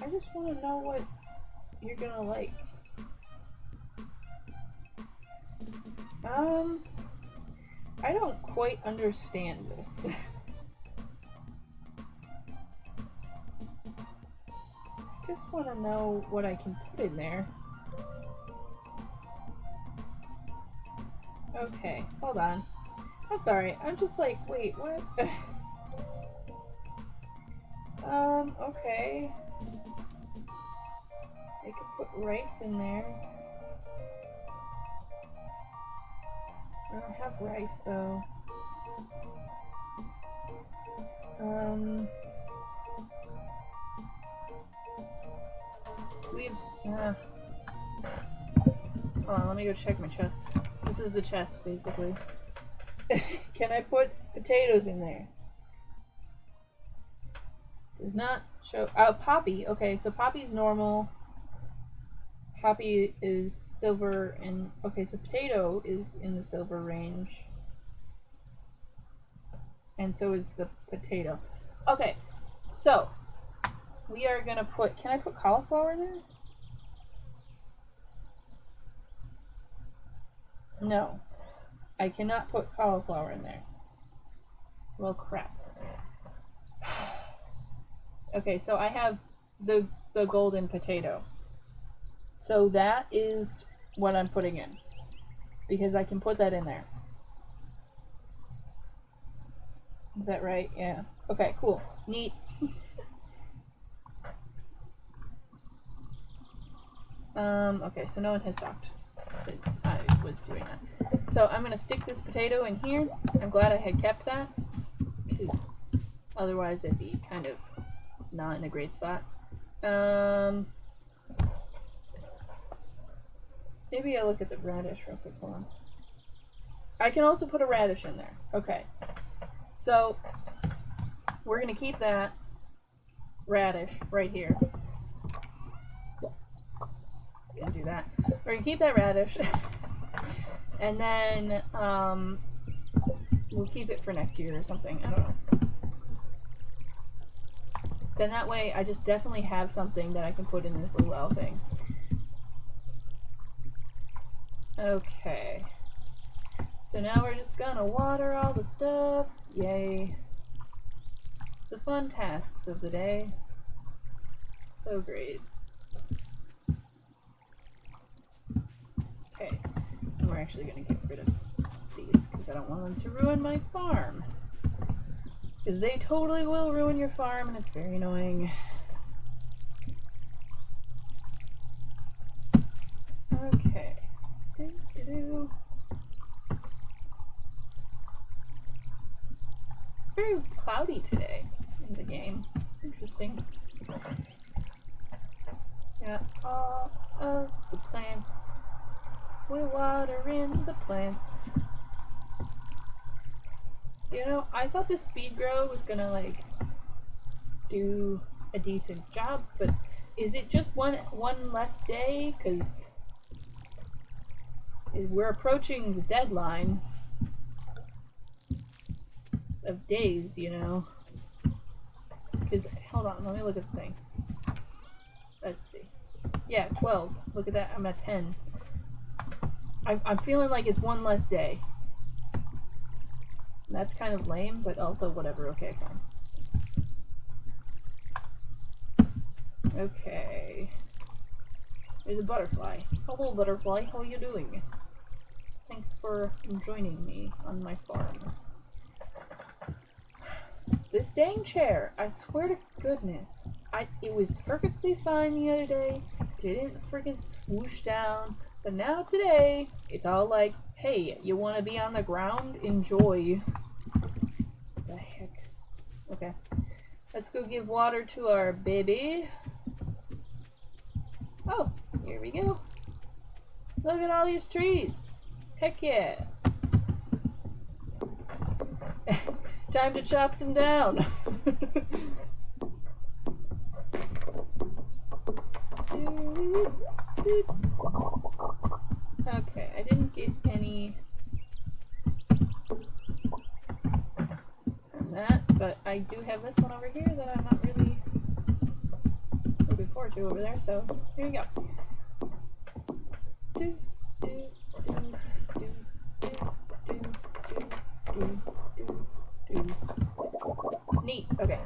I just want to know what you're gonna like. I don't quite understand this. I just want to know what I can put in there. Okay, hold on. I'm sorry, I'm just like, wait, what? Okay. I could put rice in there. I don't have rice though. Hold on, let me go check my chest. This is the chest, basically. Can I put potatoes in there? Does not show. Oh, poppy. Okay, so poppy's normal. poppy is silver, and okay, so potato is in the silver range, and so is the potato. Okay, so we are gonna put. Can I put cauliflower in there? No, I cannot put cauliflower in there. Well, crap. Okay, so I have the golden potato. So that is what I'm putting in, because I can put that in there. Is that right? Yeah. Okay, cool. Neat. Okay, so no one has talked since I was doing that. So I'm gonna stick this potato in here. I'm glad I had kept that, because otherwise it'd be kind of not in a great spot. Maybe I'll look at the radish real quick. Hold on. I can also put a radish in there. Okay. So we're gonna keep that radish right here. I'm gonna do that. We're gonna keep that radish, and then we'll keep it for next year or something. I don't know. Then that way, I just definitely have something that I can put in this little L thing. Okay. So now we're just gonna water all the stuff. Yay. It's the fun tasks of the day. So great. Okay. And we're actually gonna get rid of these because I don't want them to ruin my farm. Because they totally will ruin your farm and it's very annoying. Okay. It's very cloudy today in the game. Interesting. Got all of the plants. We're watering the plants. You know, I thought the speed grow was gonna like do a decent job, but is it just one less day? Because we're approaching the deadline of days, you know. Because hold on, let me look at the thing. Let's see. Yeah, 12. Look at that. I'm at 10. I'm feeling like it's one less day. That's kind of lame, but also whatever. Okay, fine. Okay. There's a butterfly. Hello, butterfly. How are you doing? Thanks for joining me on my farm. This dang chair, I swear to goodness, it was perfectly fine the other day, didn't freaking swoosh down, but now today, it's all like, hey, you want to be on the ground? Enjoy. What the heck? Okay. Let's go give water to our baby. Oh, here we go. Look at all these trees. Heck yeah. Time to chop them down. Okay, I didn't get any from that, but I do have this one over here that I'm not really looking forward to over there, so here you go. Neat. Okay.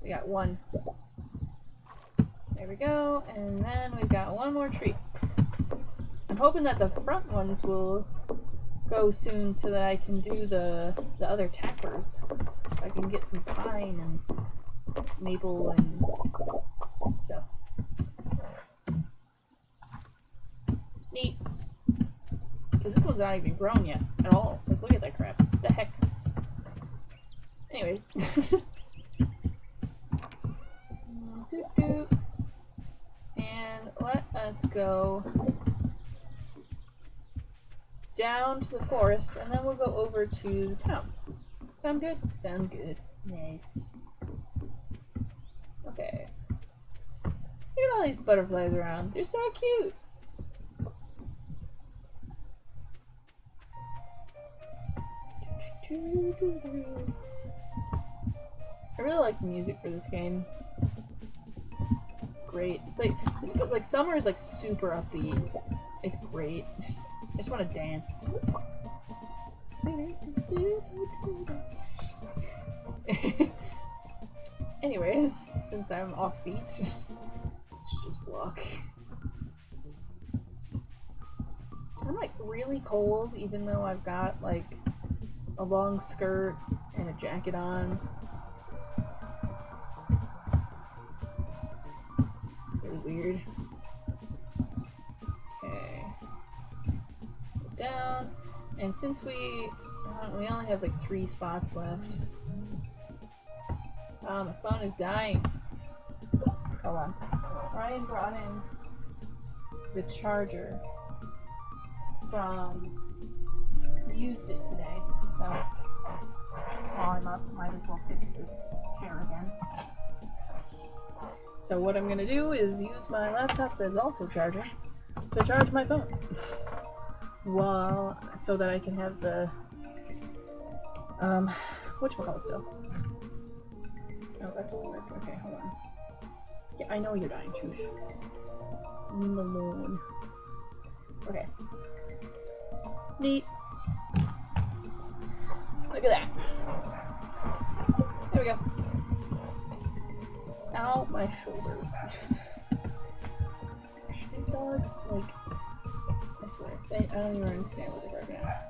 We got one. There we go. And then we've got one more tree. I'm hoping that the front ones will go soon so that I can do the other tappers. I can get some pine and maple and stuff. Neat. Because this one's not even grown yet at all. Like, look at that crap. What the heck? Anyways. And let us go down to the forest, and then we'll go over to the town. Sound good? Sound good. Nice. Okay. Look at all these butterflies around. They're so cute. I really like the music for this game. It's great. It's like summer is like super upbeat. It's great. I just want to dance. Anyways, since I'm offbeat, let's just walk. I'm like really cold, even though I've got like a long skirt and a jacket on. Really weird. Okay. Go down. And since we only have like 3 spots left. My phone is dying. Hold on. Ryan brought in the charger from... We used it today, so while I'm up, might as well fix this chair again. So what I'm gonna do is use my laptop that's also charging to charge my phone. So that I can have the whatchamacallit still. Oh, that doesn't work. Okay, hold on. Yeah, I know you're dying, Shush. Malone. Okay. Neat. Look at that. There we go. Ow, my shoulder. These dogs, like, I swear, I don't even understand what they're right now.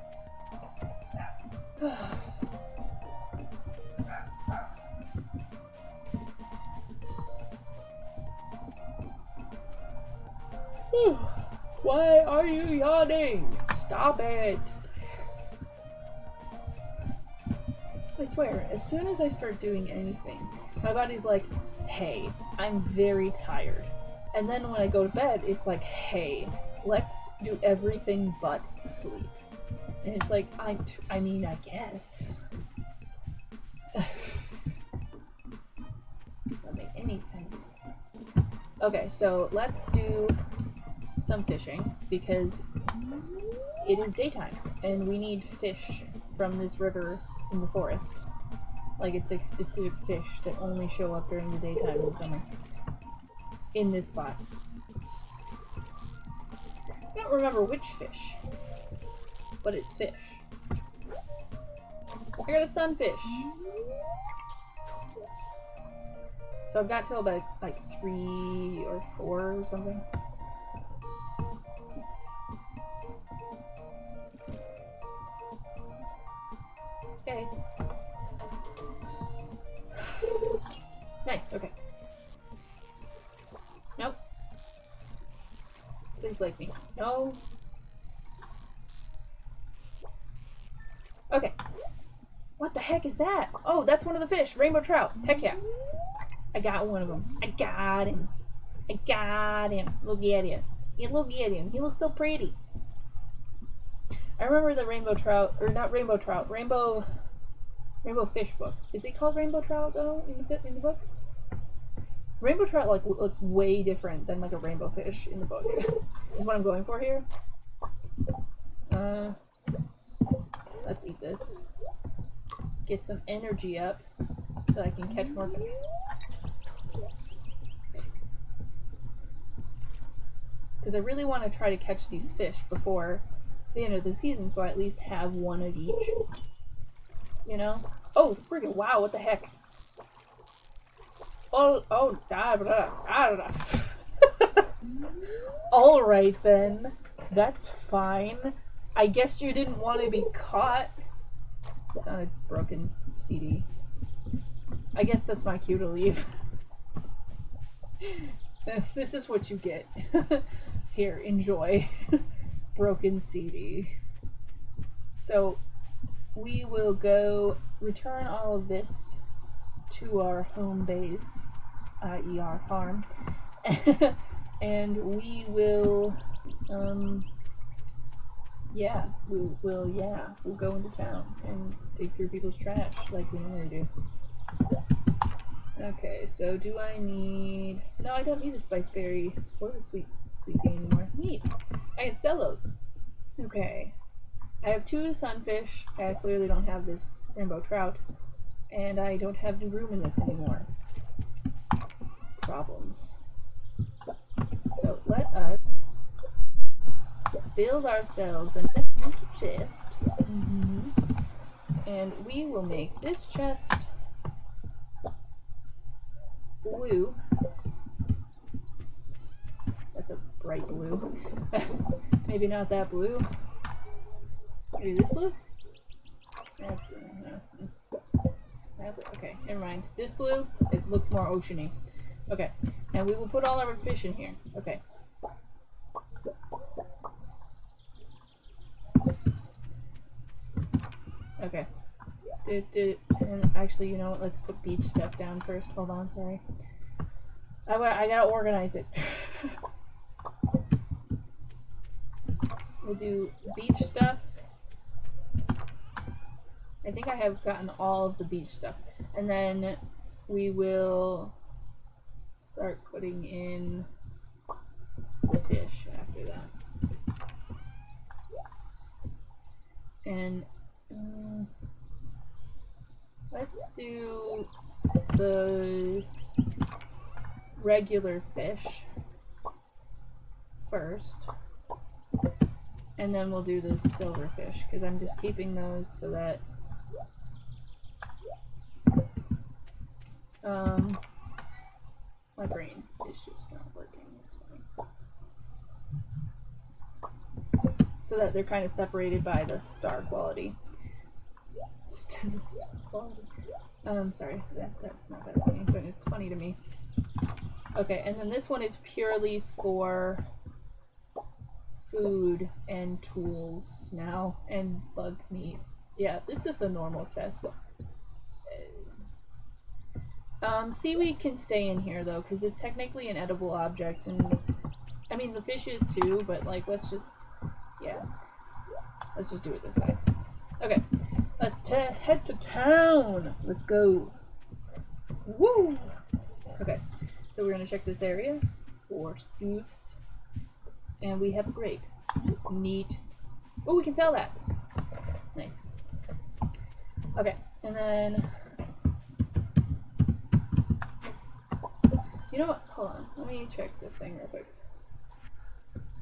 Why are you yawning? Stop it! I swear, as soon as I start doing anything, my body's like, hey, I'm very tired. And then when I go to bed, it's like, hey, let's do everything but sleep. And it's like, I mean, I guess. Doesn't make any sense. Okay, so let's do some fishing, because it is daytime, and we need fish from this river in the forest. Like, it's like specific fish that only show up during the daytime in the summer. In this spot. I don't remember which fish, but it's fish. I got a sunfish! So I've got till about like 3 or 4 or something. Okay. Nice, okay. Nope. Please like me. No. Okay. What the heck is that? Oh, that's one of the fish. Rainbow trout. Heck yeah. I got one of them. I got him. I got him. Look at him. Yeah, look at him. He looks so pretty. I remember the rainbow trout, or not rainbow trout, rainbow fish book. Is it called rainbow trout though in the book? Rainbow trout like looks way different than like a rainbow fish in the book. Is what I'm going for here. Let's eat this. Get some energy up so I can catch more fish. Because I really want to try to catch these fish before the end of the season, so I at least have one of each. You know? Oh, friggin' wow, what the heck? Oh, da da da da. Alright then. That's fine. I guess you didn't want to be caught. It's not a broken CD. I guess that's my cue to leave. This is what you get. Here, enjoy. Broken CD. So, we will go return all of this to our home base, i.e. our farm. And we will, we'll go into town and dig through people's trash like we normally do. Okay, so do I need... No, I don't need a spice berry or the sweet pea anymore. Neat. I can sell those. Okay. I have 2 sunfish. I clearly don't have this rainbow trout. And I don't have any room in this anymore. Problems. So let us build ourselves a nice little chest. And we will make this chest blue. That's a bright blue. Maybe not that blue. Maybe this blue? That's okay, never mind. This blue, it looks more oceany. Okay, and we will put all our fish in here. Okay. Okay. And actually, you know what? Let's put beach stuff down first. Hold on, sorry. I gotta organize it. We'll do beach stuff. I think I have gotten all of the beach stuff. And then we will start putting in the fish after that. And let's do the regular fish first. And then we'll do the silverfish, because I'm just keeping those so that my brain is just not working. It's fine. So that they're kind of separated by the star quality. The star quality. Sorry, that's not that funny, but it's funny to me. Okay, and then this one is purely for food and tools now, and bug meat. Yeah, this is a normal chest. Seaweed can stay in here though, because it's technically an edible object, and I mean the fish is too, but like let's just do it this way. Okay, let's head to town. Let's go. Woo! Okay, so we're gonna check this area for spoofs. And we have a grape. Neat. Oh, we can sell that. Nice. Okay, and then... You know what? Hold on. Let me check this thing real quick.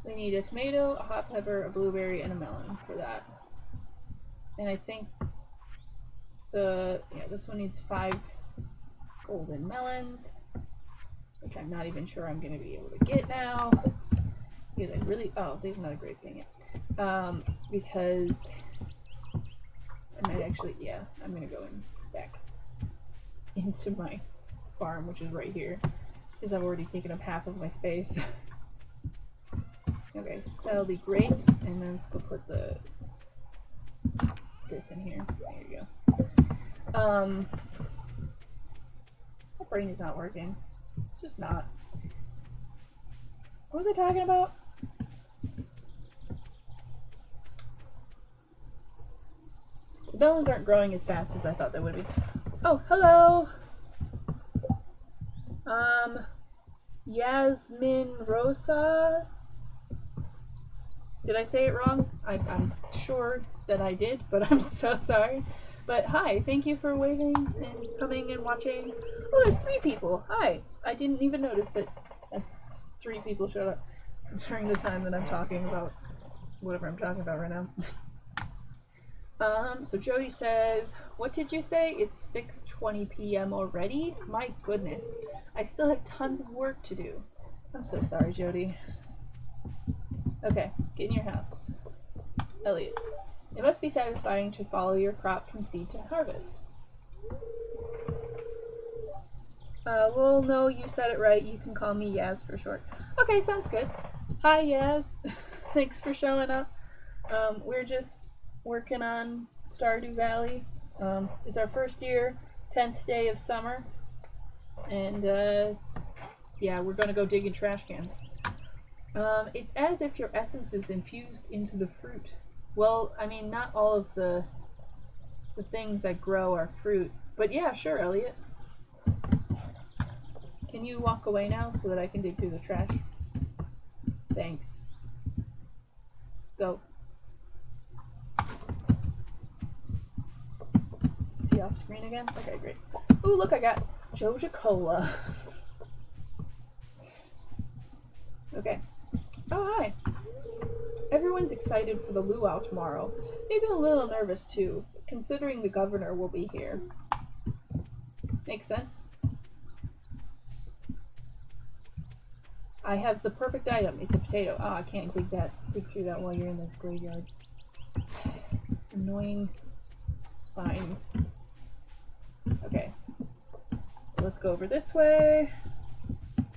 We need a tomato, a hot pepper, a blueberry, and a melon for that. And I think this one needs 5 golden melons, which I'm not even sure I'm going to be able to get now. Because I really... Oh, there's another grape thing. Because I might actually... Yeah, I'm going to go back into my farm, which is right here. Because I've already taken up half of my space. Okay, sell the grapes, and then let's go put this in here. There you go. My brain is not working. It's just not. What was I talking about? The melons aren't growing as fast as I thought they would be. Oh, hello! Yasmin Rosa? Did I say it wrong? I'm sure that I did, but I'm so sorry. But hi, thank you for waiting and coming and watching. Oh, there's 3 people. Hi. I didn't even notice that 3 people showed up during the time that I'm talking about whatever I'm talking about right now. So Jody says, what did you say? It's 6:20 p.m. already? My goodness. I still have tons of work to do. I'm so sorry, Jody. Okay, get in your house. Elliot. It must be satisfying to follow your crop from seed to harvest. Well, no, you said it right. You can call me Yaz for short. Okay, sounds good. Hi, Yaz. Thanks for showing up. We're just working on Stardew Valley. It's our first year, 10th day of summer. And, yeah, we're gonna go dig in trash cans. It's as if your essence is infused into the fruit. Well, I mean, not all of the things that grow are fruit. But yeah, sure, Elliot. can you walk away now so that I can dig through the trash? Thanks. Go. Is he off screen again? Okay, great. Ooh, look, I got Joja Cola. Okay. Oh, hi. Everyone's excited for the luau tomorrow. Maybe a little nervous too, considering the governor will be here. Makes sense. I have the perfect item. It's a potato. Oh, I can't dig through that while you're in the graveyard. Annoying. It's fine. Okay. So let's go over this way.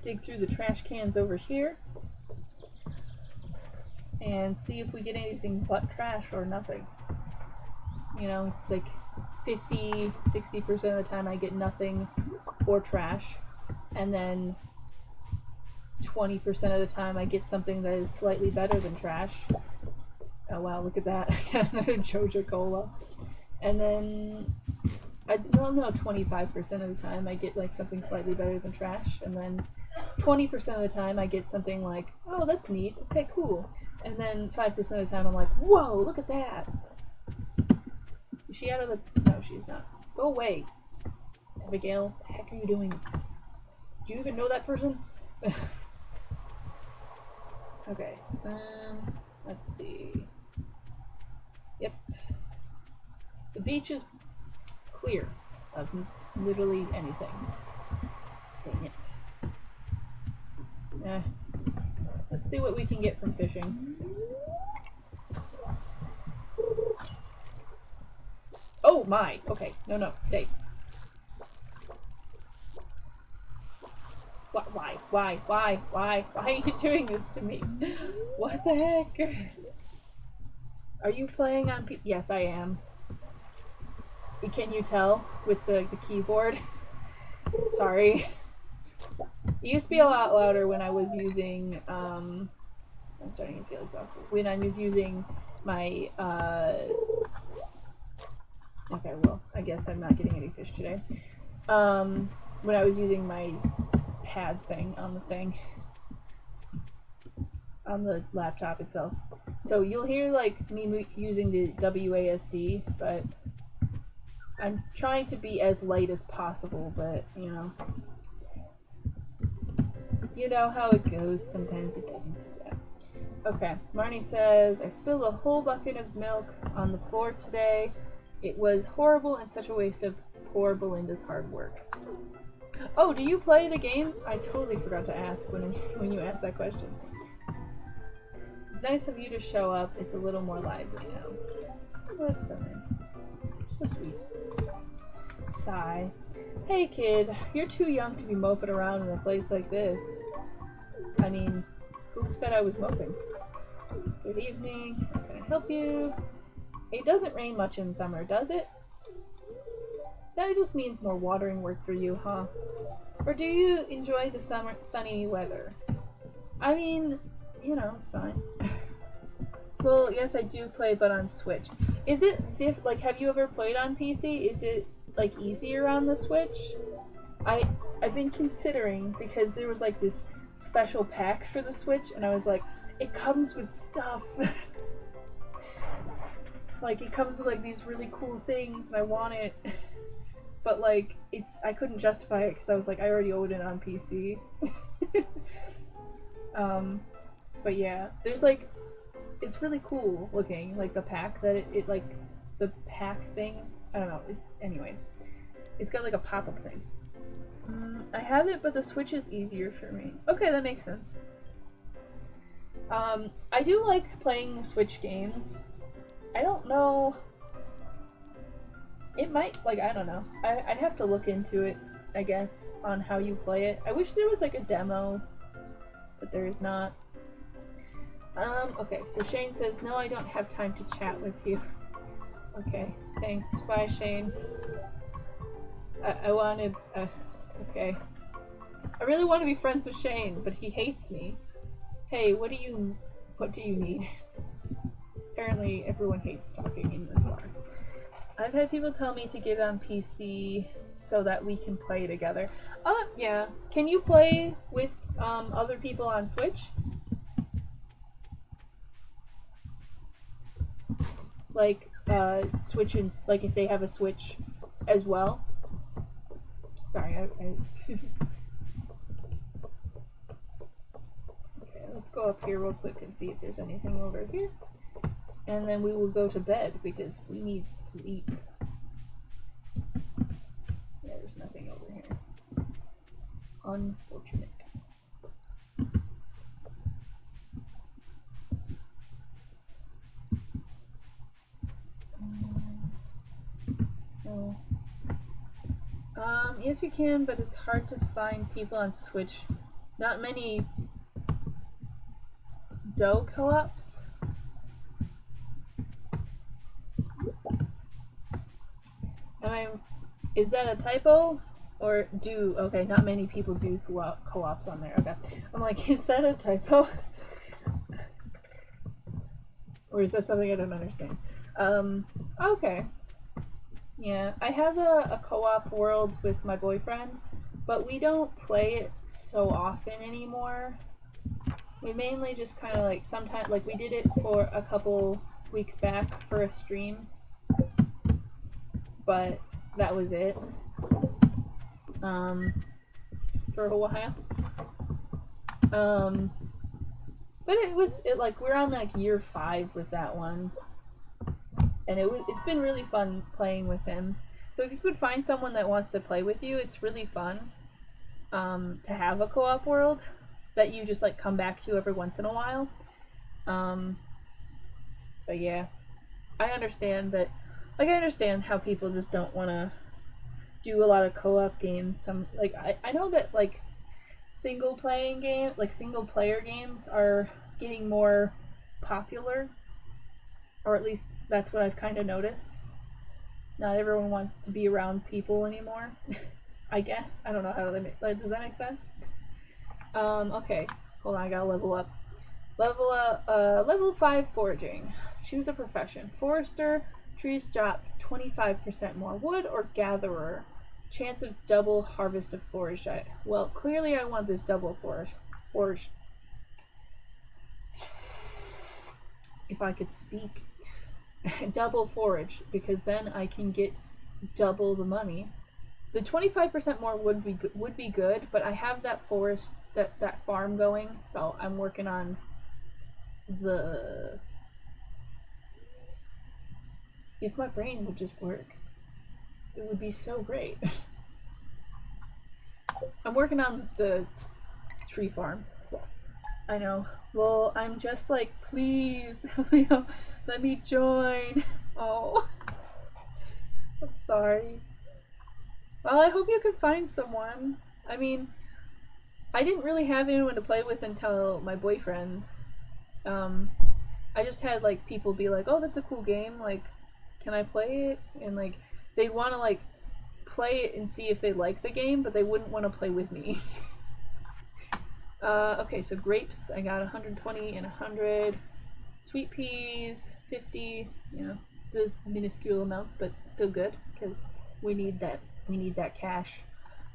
Dig through the trash cans over here. And see if we get anything but trash or nothing. You know, it's like 50-60% of the time I get nothing or trash. And then 20% of the time I get something that is slightly better than trash. Oh wow, look at that. I got another Joja Cola. And then, well no, 25% of the time I get like something slightly better than trash. And then 20% of the time I get something like, oh that's neat, okay cool. And then 5% of the time I'm like, whoa, look at that. Is she out of the... No, she's not. Go away. Abigail, what the heck are you doing? Do you even know that person? Okay. Let's see. Yep. The beach is clear of literally anything. Dang it. Let's see what we can get from fishing. Oh my! Okay, no, stay. Why are you doing this to me? What the heck? Are you playing on Yes, I am. Can you tell with the keyboard? Sorry. It used to be a lot louder when I was using, I'm starting to feel exhausted. When I was using my, okay, well, I guess I'm not getting any fish today. When I was using my pad thing on the thing. On the laptop itself. So you'll hear, like, me using the WASD, but I'm trying to be as light as possible, but, you know. You know how it goes. Sometimes it doesn't do that. Okay. Marnie says, I spilled a whole bucket of milk on the floor today. It was horrible and such a waste of poor Belinda's hard work. Oh, do you play the game? I totally forgot to ask when you asked that question. It's nice of you to show up. It's a little more lively now. Oh, that's so nice. So sweet. Sigh. Hey kid, you're too young to be moping around in a place like this. I mean, who said I was moping? Good evening. How can I help you? It doesn't rain much in summer, does it? That just means more watering work for you, huh? Or do you enjoy the summer sunny weather? I mean, you know, it's fine. Well, yes, I do play, but on Switch. Is it like, have you ever played on PC? Is it like easier on the Switch? I've been considering, because there was like this special pack for the Switch, and I was like, it comes with stuff. Like, it comes with like these really cool things, and I want it. But like, I couldn't justify it because I was like, I already owned it on PC. But yeah, there's like, it's really cool looking, like the pack that it like, the pack thing, I don't know, anyways, it's got like a pop-up thing. I have it, but the Switch is easier for me. Okay, that makes sense. I do like playing Switch games. I don't know, it might, like, I don't know, I'd have to look into it, I guess, on how you play it. I wish there was like a demo, but there is not. Okay, so Shane says, no, I don't have time to chat with you. Okay, thanks. Bye, Shane. I want to, okay. I really want to be friends with Shane, but he hates me. Hey, what do you need? Apparently everyone hates talking in this bar. I've had people tell me to get it on PC so that we can play together. Yeah. Can you play with other people on Switch? Like Switch and like if they have a Switch as well. Sorry, okay, let's go up here real quick and see if there's anything over here. And then we will go to bed because we need sleep. Yeah, there's nothing over here. Unfortunate. No. Yes you can, but it's hard to find people on Switch. Not many Doe co-ops. Is that a typo? Or do, okay, not many people do co-ops on there. Okay. I'm like, is that a typo? Or is that something I don't understand? Okay. Yeah, I have a co-op world with my boyfriend, but we don't play it so often anymore. We mainly just kind of like, sometimes, like we did it for a couple weeks back for a stream, but that was it. For a while. But like we're on like year 5 with that one, and it's been really fun playing with him. So if you could find someone that wants to play with you, it's really fun to have a co-op world that you just like come back to every once in a while. But yeah, I understand that. Like I understand how people just don't want to do a lot of co-op games. I know that like single player games are getting more popular, or at least that's what I've kind of noticed. Not everyone wants to be around people anymore. I guess I don't know how to make. Does that make sense? Okay, hold on. I gotta level up. Level 5 foraging. Choose a profession: forester. Trees drop 25% more wood, or gatherer. Chance of double harvest of forage. Well, clearly I want this double forage. If I could speak. Double forage, because then I can get double the money. The 25% more would be good, but I have that forest, that farm going, so I'm working on the... If my brain would just work, it would be so great. I'm working on the tree farm. I know. Well, I'm just like, please, let me join. Oh, I'm sorry. Well, I hope you can find someone. I mean, I didn't really have anyone to play with until my boyfriend. I just had like people be like, oh, that's a cool game, like, can I play it? And like they want to like play it and see if they like the game, but they wouldn't want to play with me. Okay, so grapes, I got 120 and 100. Sweet peas, 50. You know, those minuscule amounts, but still good because we need that cash.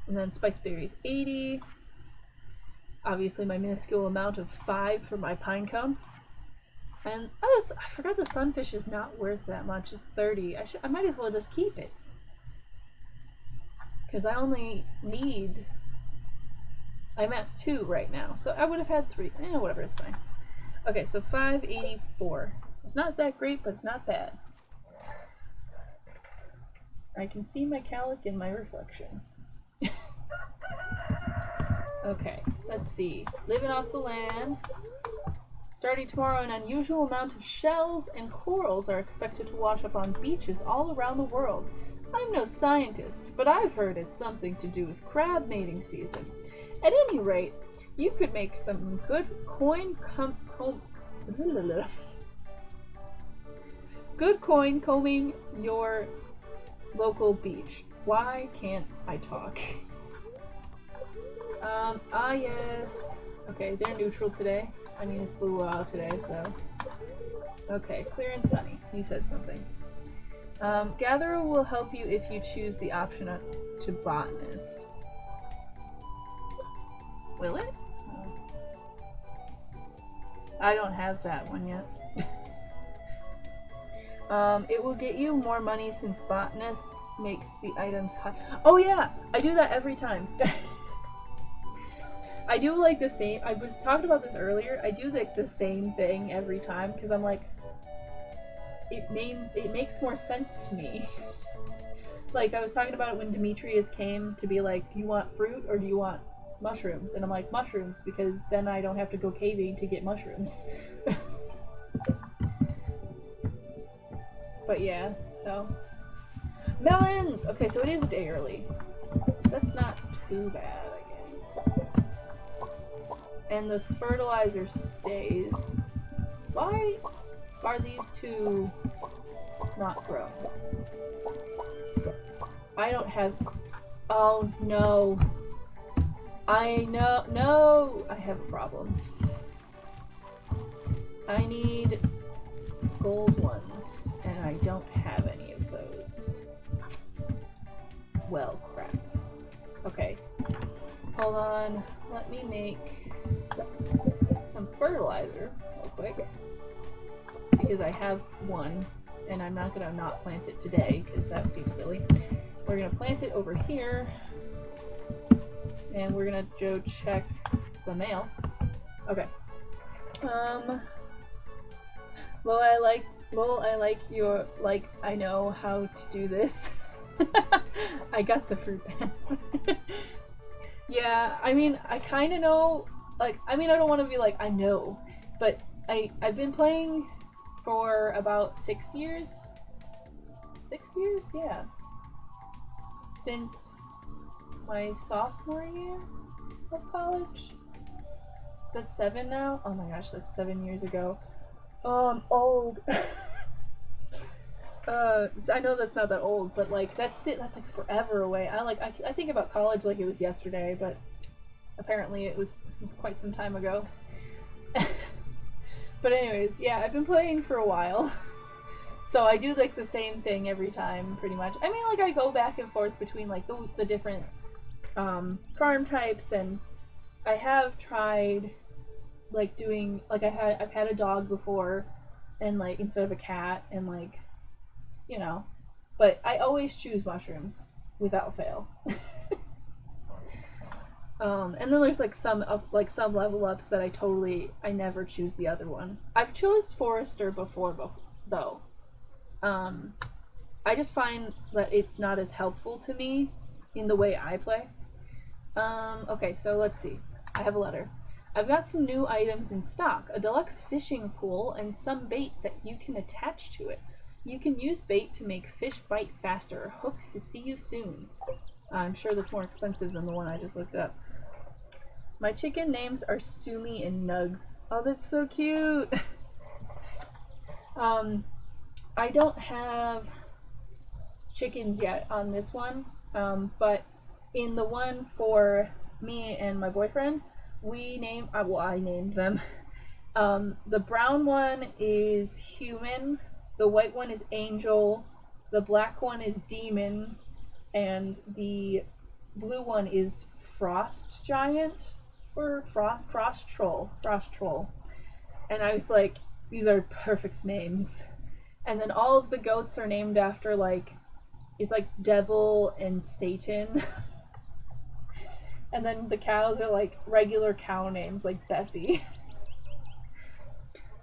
And then spice berries, 80. Obviously, my minuscule amount of 5 for my pine cone. And I forgot the sunfish is not worth that much. It's 30. I might as well just keep it. Because I only need... I'm at 2 right now. So I would have had 3. Whatever, it's fine. Okay, so 584. It's not that great, but it's not bad. I can see my calic in my reflection. Okay, let's see. Living off the land. Starting tomorrow, an unusual amount of shells and corals are expected to wash up on beaches all around the world. I'm no scientist, but I've heard it's something to do with crab mating season. At any rate, you could make some good coin combing your local beach. Why can't I talk? Yes. Okay, they're neutral today. I mean, it's blue today, so... Okay, clear and sunny. You said something. Gatherer will help you if you choose the option to botanist. Will it? I don't have that one yet. It will get you more money since botanist makes the items high. Oh yeah! I do that every time. I do like the same. I was talking about this earlier. I do like the same thing every time because I'm like, it makes more sense to me. Like I was talking about it when Demetrius came to be like, "You want fruit or do you want mushrooms?" And I'm like, "Mushrooms," because then I don't have to go caving to get mushrooms. But yeah, so melons. Okay, so it is a day early. That's not too bad, I guess. And the fertilizer stays. Why are these two not grown? I don't have... Oh, no. I know... No! I have a problem. I need gold ones, and I don't have any of those. Well, crap. Okay. Hold on. Let me make some fertilizer real quick. Because I have one, and I'm not gonna not plant it today, because that seems silly. We're gonna plant it over here, and we're gonna go check the mail. Okay. Lol, I like your, like, I know how to do this. I got the fruit band. Yeah, I mean, I kind of know, like, I mean, I don't want to be like, I know, but I've been playing for about 6 years. 6 years? Yeah. Since my sophomore year of college. Is that 7 now? Oh my gosh, that's 7 years ago. Oh, I'm old. I know that's not that old, but like that's like forever away. I think about college like it was yesterday, but apparently it was quite some time ago. But anyways, yeah, I've been playing for a while. So I do like the same thing every time pretty much. I mean, like I go back and forth between like the different farm types, and I have tried like doing like I've had a dog before, and like instead of a cat, and like, you know, but I always choose mushrooms without fail. And then there's like some level ups that I never choose the other one. I've chose Forester before though. I just find that it's not as helpful to me in the way I play. Okay, so let's see. I have a letter. I've got some new items in stock, a deluxe fishing pole, and some bait that you can attach to it. You can use bait to make fish bite faster. Hope to see you soon. I'm sure that's more expensive than the one I just looked up. My chicken names are Sumi and Nugs. Oh, that's so cute! I don't have chickens yet on this one, but in the one for me and my boyfriend, I named them. The brown one is Human, the white one is Angel, the black one is Demon, and the blue one is Frost Giant, or Frost Troll. And I was like, these are perfect names. And then all of the goats are named after like, it's like Devil and Satan. And then the cows are like regular cow names, like Bessie.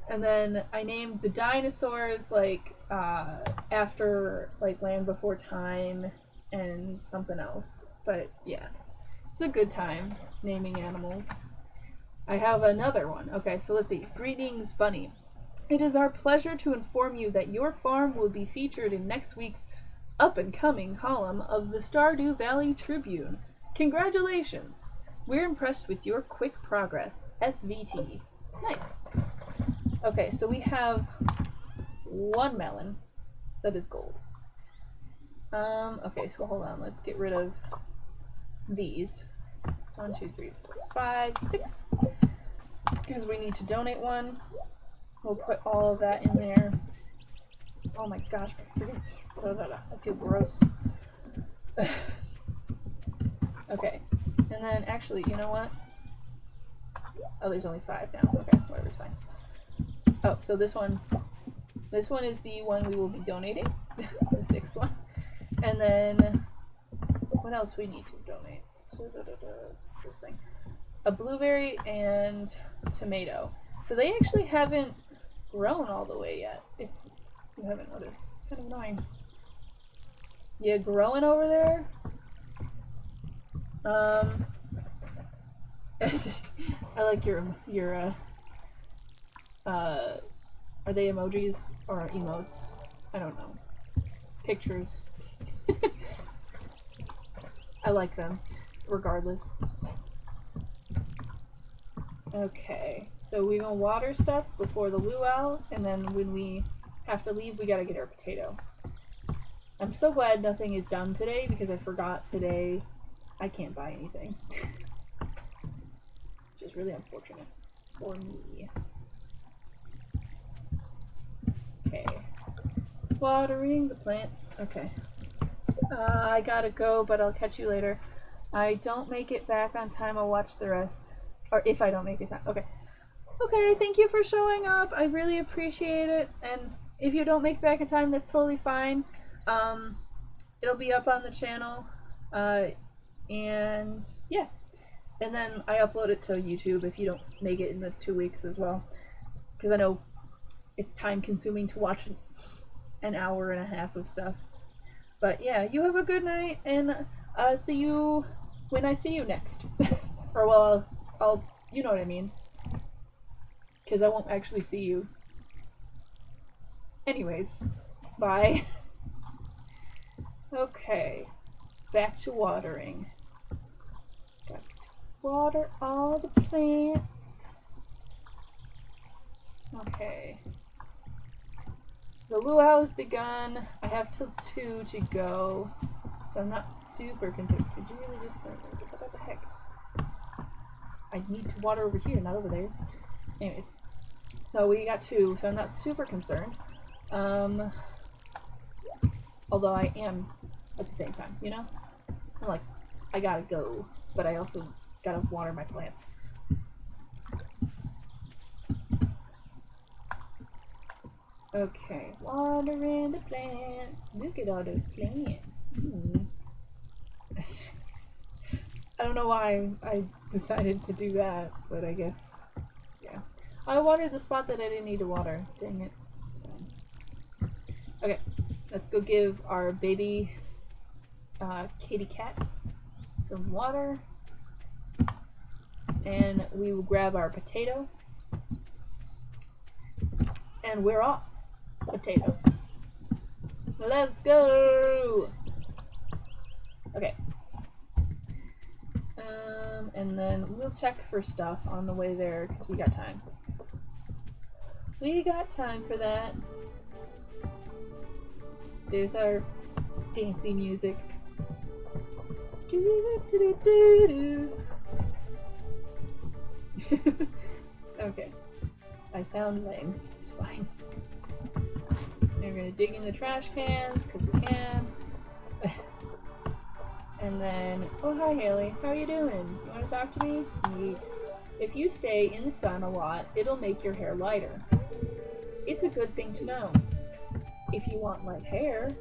And then I named the dinosaurs like after like Land Before Time and something else. But yeah, it's a good time naming animals. I have another one. Okay, so let's see. Greetings, Bunny. It is our pleasure to inform you that your farm will be featured in next week's up-and-coming column of the Stardew Valley Tribune. Congratulations! We're impressed with your quick progress. SVT. Nice. Okay, so we have one melon that is gold. Okay, so hold on. Let's get rid of these. 1, 2, 3, 4, 5, 6. Because we need to donate one. We'll put all of that in there. Oh my gosh, my freaking I feel gross. Okay. And then, actually, you know what? Oh, there's only 5 now. Okay, whatever's fine. Oh, so this one is the one we will be donating. The 6th one. And then, what else we need to donate? This thing. A blueberry and tomato. So they actually haven't grown all the way yet, if you haven't noticed. It's kind of annoying. You growing over there? I like your are they emojis or emotes? I don't know. Pictures. I like them, regardless. Okay, so we gonna water stuff before the luau, and then when we have to leave, we gotta get our potato. I'm so glad nothing is done today, because I forgot today I can't buy anything. Which is really unfortunate for me. Okay. Watering the plants. Okay. I gotta go, but I'll catch you later. I don't make it back on time, I'll watch the rest. Or if I don't make it time. Okay. Okay, thank you for showing up. I really appreciate it. And if you don't make it back in time, that's totally fine. It'll be up on the channel. And yeah. And then I upload it to YouTube if you don't make it in the 2 weeks as well. Because I know it's time consuming to watch an hour and a half of stuff. But yeah, you have a good night, and see you when I see you next. Or well, I'll, you know what I mean. Because I won't actually see you. Anyways, bye. Okay, back to watering. Got to water all the plants. Okay. The luau has begun. I have till 2 to go, so I'm not super concerned. Did you really just what the heck? I need to water over here, not over there. Anyways, so we got 2, so I'm not super concerned. Although I am at the same time, you know? I'm like, I gotta go, but I also gotta water my plants. Okay, watering the plants. Look at all those plants. I don't know why I decided to do that, but I guess, yeah. I watered the spot that I didn't need to water. Dang it. It's fine. Okay, let's go give our baby kitty cat some water. And we will grab our potato. And we're off. Potato. Let's go! Okay. And then we'll check for stuff on the way there, because we got time. We got time for that. There's our dancey music. Okay. I sound lame. It's fine. We're gonna dig in the trash cans, because we can. And then, oh hi Haley, how are you doing? You want to talk to me? Neat. If you stay in the sun a lot, it'll make your hair lighter. It's a good thing to know. If you want light hair,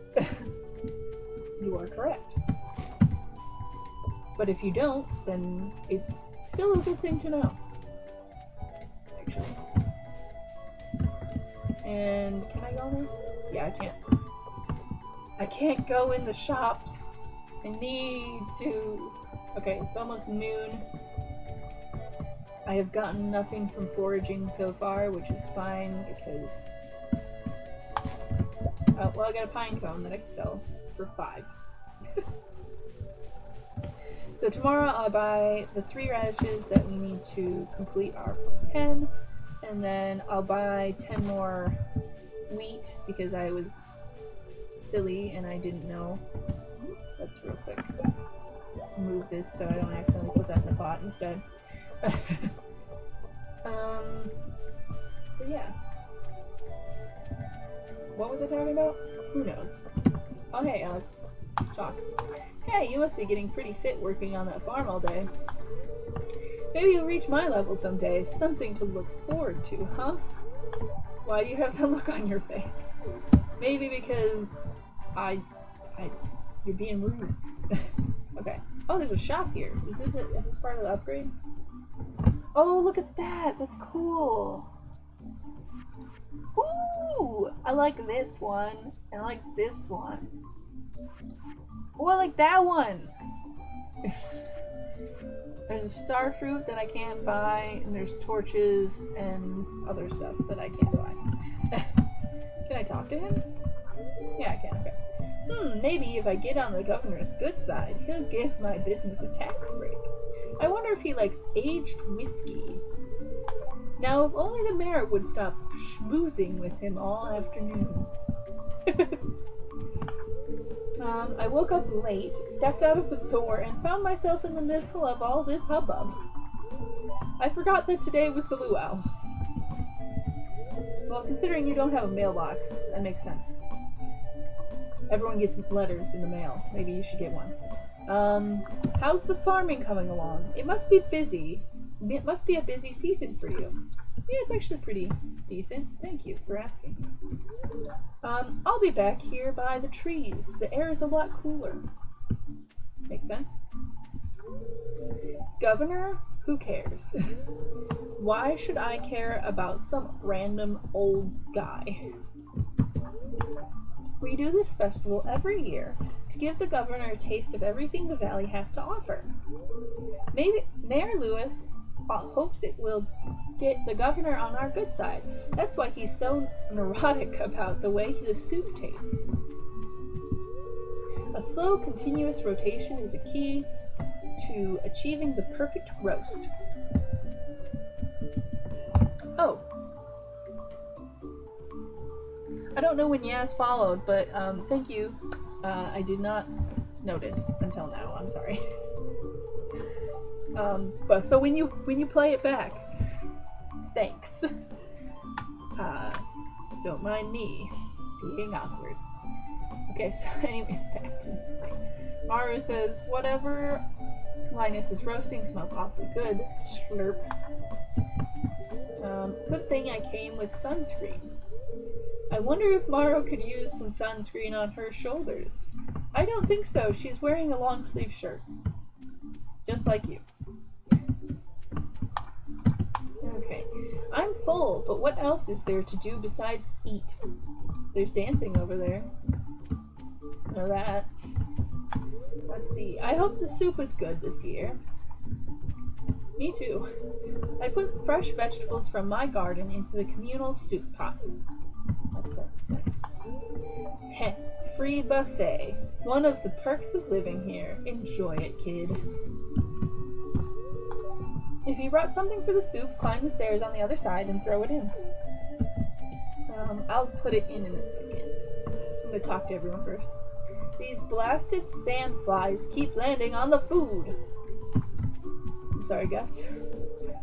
you are correct. But if you don't, then it's still a good thing to know. Actually. And can I go there? Yeah, I can't. I can't go in the shops. I need to... Okay, it's almost noon. I have gotten nothing from foraging so far, which is fine because... Oh, well, I got a pine cone that I can sell for 5. So tomorrow I'll buy the 3 radishes that we need to complete our 10, and then I'll buy 10 more wheat because I was silly and I didn't know. Let's real quick move this so I don't accidentally put that in the pot instead. But yeah. What was I talking about? Who knows? Oh, hey, Alex. Let's talk. Hey, you must be getting pretty fit working on that farm all day. Maybe you'll reach my level someday. Something to look forward to, huh? Why do you have that look on your face? Maybe because you're being rude. Okay. Oh, there's a shop here. Is this part of the upgrade? Oh, look at that. That's cool. Ooh, I like this one. And I like this one. Oh, I like that one. There's a star fruit that I can't buy, and there's torches and other stuff that I can't buy. Can I talk to him? Yeah, I can. Okay. Maybe if I get on the governor's good side, he'll give my business a tax break. I wonder if he likes aged whiskey. Now, if only the mayor would stop schmoozing with him all afternoon. I woke up late, stepped out of the door, and found myself in the middle of all this hubbub. I forgot that today was the luau. Well, considering you don't have a mailbox, that makes sense. Everyone gets letters in the mail. Maybe you should get one. How's the farming coming along? It must be busy. It must be a busy season for you. Yeah, it's actually pretty decent. Thank you for asking. I'll be back here by the trees. The air is a lot cooler. Makes sense. Governor? Who cares? Why should I care about some random old guy? We do this festival every year to give the governor a taste of everything the valley has to offer. Maybe Mayor Lewis hopes it will get the governor on our good side. That's why he's so neurotic about the way the soup tastes. A slow, continuous rotation is a key to achieving the perfect roast. Oh. I don't know when Yaz followed, but thank you. I did not notice until now. I'm sorry. But so when you play it back, thanks. Don't mind me being awkward. Okay, so anyways, back to Maru says, whatever Linus is roasting smells awfully good. Slurp. Good thing I came with sunscreen. I wonder if Maru could use some sunscreen on her shoulders. I don't think so. She's wearing a long sleeve shirt. Just like you. Okay. I'm full, but what else is there to do besides eat? There's dancing over there. Know that. Let's see. I hope the soup was good this year. Me too. I put fresh vegetables from my garden into the communal soup pot. That's nice. Heh. Free buffet. One of the perks of living here. Enjoy it, kid. If you brought something for the soup, climb the stairs on the other side and throw it in. I'll put it in a second. I'm gonna talk to everyone first. These blasted sandflies keep landing on the food. I'm sorry, Gus.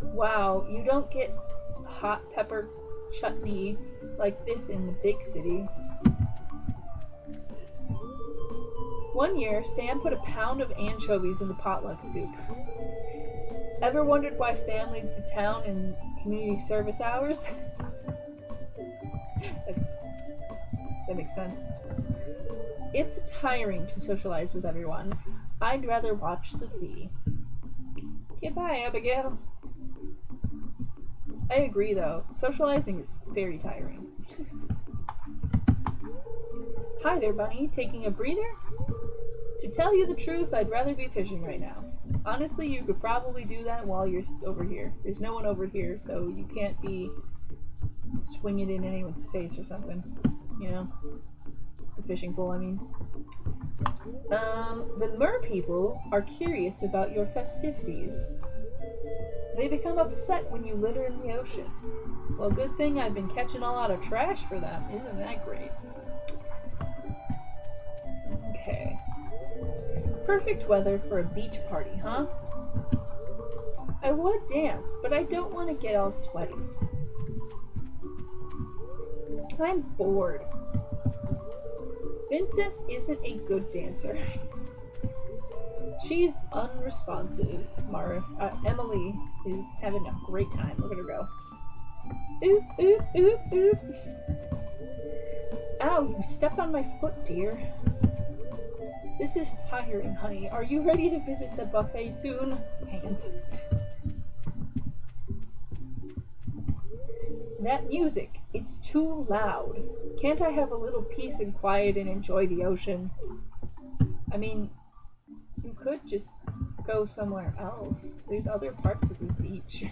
Wow, you don't get hot pepper chutney like this in the big city. One year, Sam put a pound of anchovies in the potluck soup. Ever wondered why Sam leads the town in community service hours? That makes sense. It's tiring to socialize with everyone. I'd rather watch the sea. Goodbye, Abigail. I agree, though. Socializing is very tiring. Hi there, Bunny. Taking a breather? To tell you the truth, I'd rather be fishing right now. Honestly, you could probably do that while you're over here. There's no one over here, so you can't be swinging it in anyone's face or something. You know? The fishing pole, I mean. The mer people are curious about your festivities. They become upset when you litter in the ocean. Well, good thing I've been catching a lot of trash for them. Isn't that great? Okay. Perfect weather for a beach party, huh? I would dance, but I don't want to get all sweaty. I'm bored. Vincent isn't a good dancer. She's unresponsive. Emily is having a great time. Look at her go. Oop, oop, oop, oop. Ow, you stepped on my foot, dear. This is tiring, honey. Are you ready to visit the buffet soon? Hands. That music, it's too loud. Can't I have a little peace and quiet and enjoy the ocean? I mean, you could just go somewhere else. There's other parts of this beach.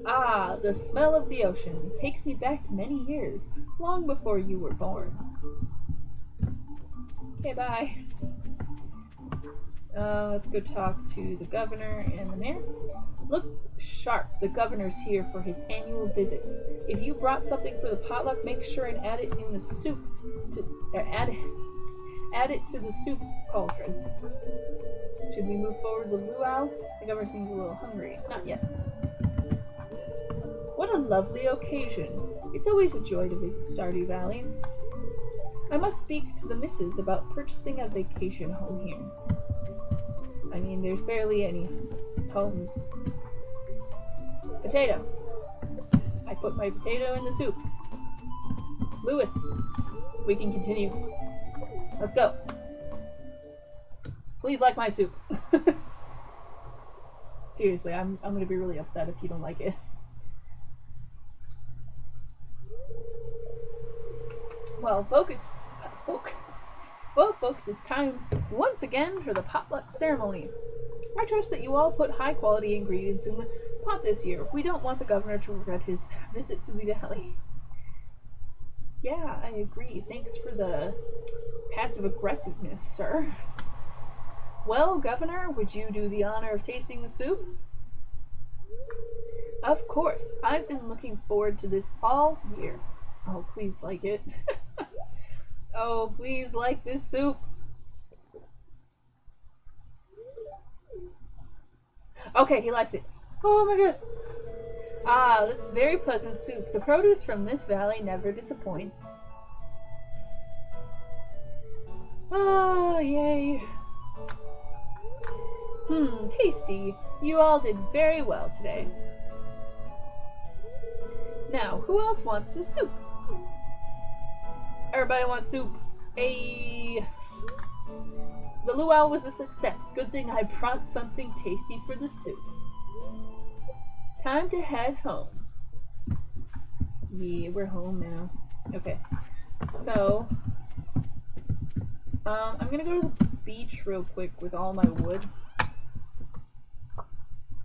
Ah, the smell of the ocean takes me back many years, long before you were born. Okay, bye. Let's go talk to the governor and the mayor. Look sharp, the governor's here for his annual visit. If you brought something for the potluck, make sure and add it in the soup. Add it to the soup cauldron. Should we move forward the luau? The governor seems a little hungry. Not yet. What a lovely occasion. It's always a joy to visit Stardew Valley. I must speak to the missus about purchasing a vacation home here. I mean, there's barely any homes. Potato. I put my potato in the soup. Lewis, we can continue. Let's go. Please like my soup. Seriously, I'm gonna be really upset if you don't like it. Well, folks, it's time once again for the Potluck Ceremony. I trust that you all put high-quality ingredients in the pot this year. We don't want the governor to regret his visit to the valley. Yeah, I agree. Thanks for the passive-aggressiveness, sir. Well, Governor, would you do the honor of tasting the soup? Of course. I've been looking forward to this all year. Oh, please like it. Oh, please like this soup. Okay, he likes it. Oh my god. Ah, that's very pleasant soup. The produce from this valley never disappoints. Oh, yay. Tasty. You all did very well today. Now, who else wants some soup? Everybody wants soup. Hey. The luau was a success. Good thing I brought something tasty for the soup. Time to head home. Yeah, we're home now. Okay. So, I'm gonna go to the beach real quick with all my wood.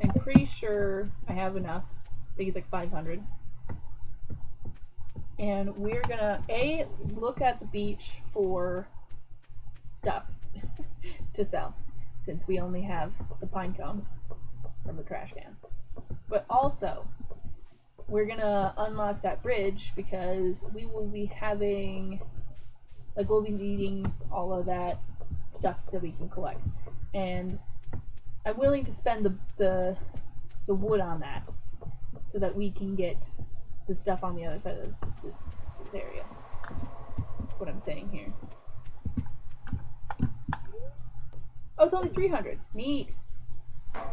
I'm pretty sure I have enough. I think it's like 500. And we're gonna, look at the beach for stuff to sell, since we only have the pine cone from the trash can. But also, we're gonna unlock that bridge because we will be having, like, we'll be needing all of that stuff that we can collect. And I'm willing to spend the wood on that so that we can get the stuff on the other side of this area. That's what I'm saying here. Oh, it's only 300. Neat. I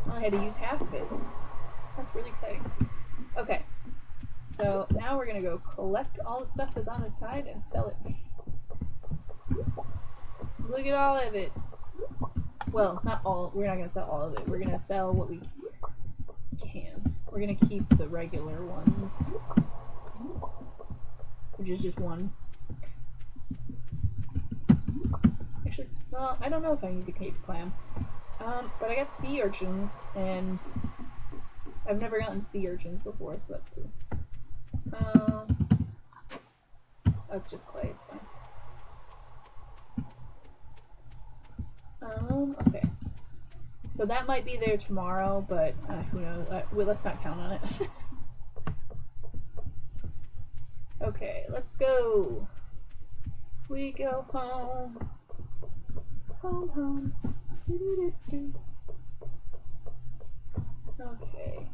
only had to use half of it. That's really exciting. Okay. So now we're gonna go collect all the stuff that's on the side and sell it. Look at all of it. Well, not all. We're not gonna sell all of it. We're gonna sell what we can. We're gonna keep the regular ones, which is just one. Actually, well, I don't know if I need to keep clam. But I got sea urchins, and I've never gotten sea urchins before, so that's cool. That's just clay. It's fine. Okay. So that might be there tomorrow, but who knows? Well, let's not count on it. Okay, let's go. We go home. Home, home. Do-do-do-do. Okay.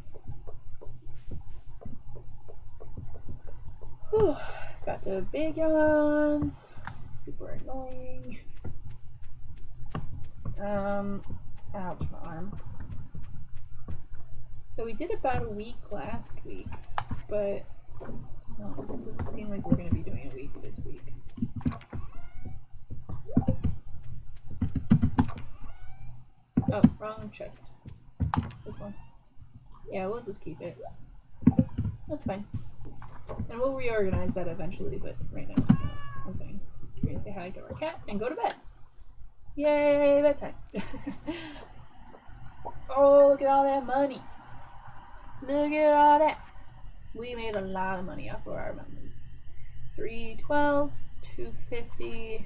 Whew. Got the big yawns. Super annoying. Ouch, my arm. So we did about a week last week, but no, it doesn't seem like we're going to be doing a week this week. Oh, wrong chest. This one. Yeah, we'll just keep it. That's fine. And we'll reorganize that eventually, but right now it's not a thing. We're going to say hi to our cat and go to bed. Yay, bedtime. Oh, look at all that money. Look at all that. We made a lot of money off of our melons. 312, 250,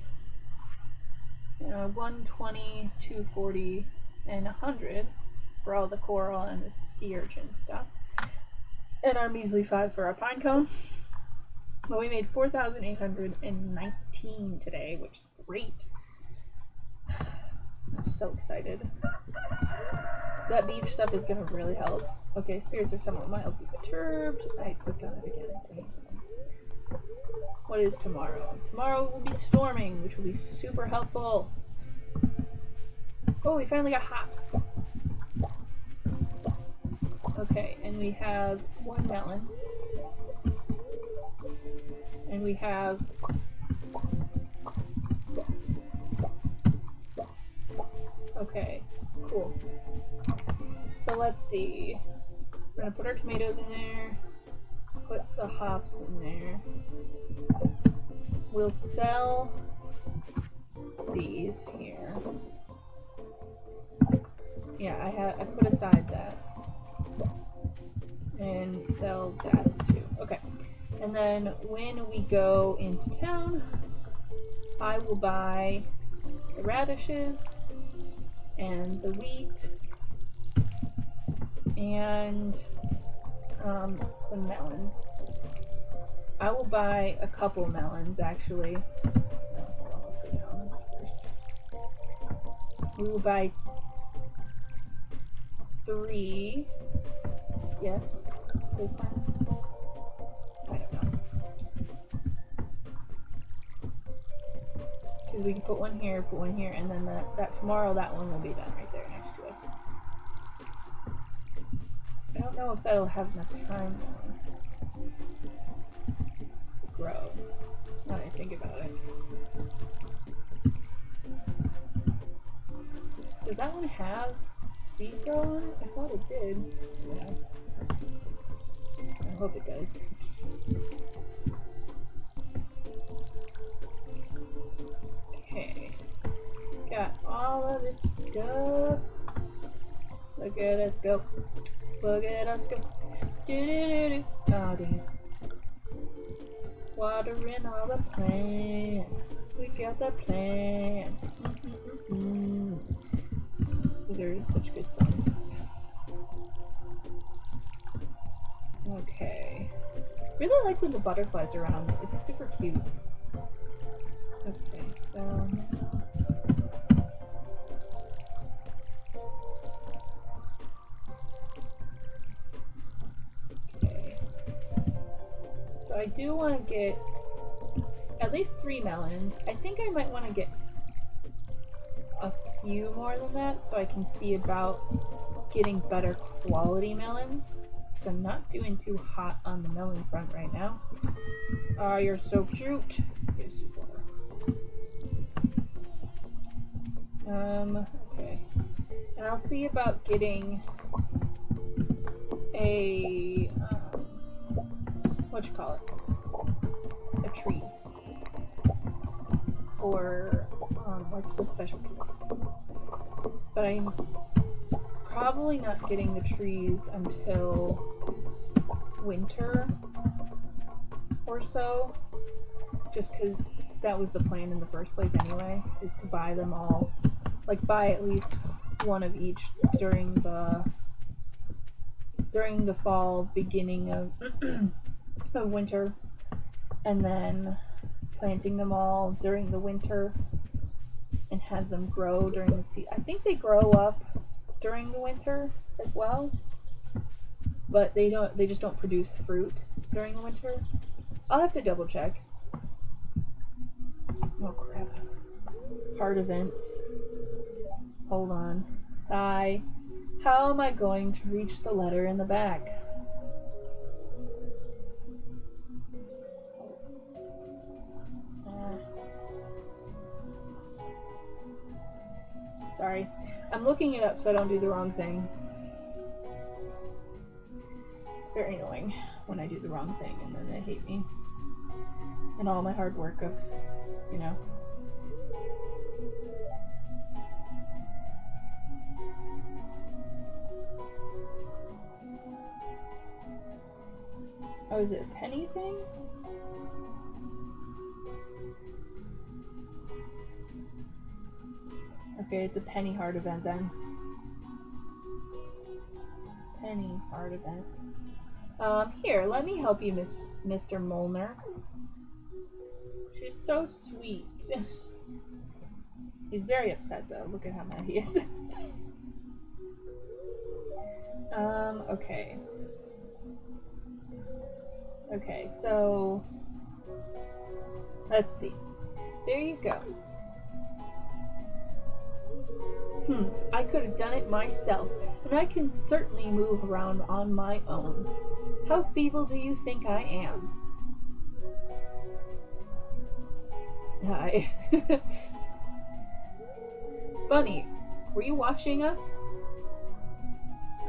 120, 240, and 100 for all the coral and the sea urchin stuff. And our measly 5 for our pine cone. But we made 4,819 today, which is great. I'm so excited. That beach stuff is going to really help. Okay, spirits are somewhat mildly perturbed. I clicked on it again. What is tomorrow? Tomorrow will be storming, which will be super helpful. Oh, we finally got hops. Okay, and we have 1 melon. And we have okay, cool. So let's see. We're gonna put our tomatoes in there, put the hops in there. We'll sell these here. Yeah, I put aside that. And sell that too. Okay. And then when we go into town, I will buy the radishes and the wheat and some melons. I will buy a couple melons actually. Hold on, let's go down this first. We will buy 3. Yes. Good plan. I don't know. Because we can put one here, and then that tomorrow that one will be done right there next to us. I don't know if that'll have enough time though to grow. Now that I think about it. Does that one have speed grow on it? I thought it did. Yeah. I hope it does. Okay. Got all of this stuff. Look at us go. Look at us go. Do-do-do-do. Oh, dang it. Watering all the plants. We got the plants. These are such good songs. Okay. Really like when the butterflies are around. It's super cute. Okay, so okay. So I do want to get at least 3 melons. I think I might want to get a few more than that so I can see about getting better quality melons. I'm not doing too hot on the melon front right now. Oh, you're so cute. Yes, you are. Okay. And I'll see about getting a, a tree. Or, what's the special trees? But I'm probably not getting the trees until winter or so, just because that was the plan in the first place anyway, is to buy them all, like buy at least one of each during the fall, beginning of of winter, and then planting them all during the winter and have them grow during the season. I think they grow up during the winter as well, but they just don't produce fruit during the winter. I'll have to double check, Oh crap. Hard events. Hold on. Sigh. How am I going to reach the letter in the back? Sorry. I'm looking it up so I don't do the wrong thing. It's very annoying when I do the wrong thing and then they hate me. And all my hard work of, you know. Oh, is it a penny thing? Okay, it's a penny hard event then. Penny hard event. Here, let me help you, Mr. Molnar. She's so sweet. He's very upset though. Look at how mad he is. Okay. Okay, so let's see. There you go. I could have done it myself, and I can certainly move around on my own. How feeble do you think I am? Hi. Bunny, were you watching us?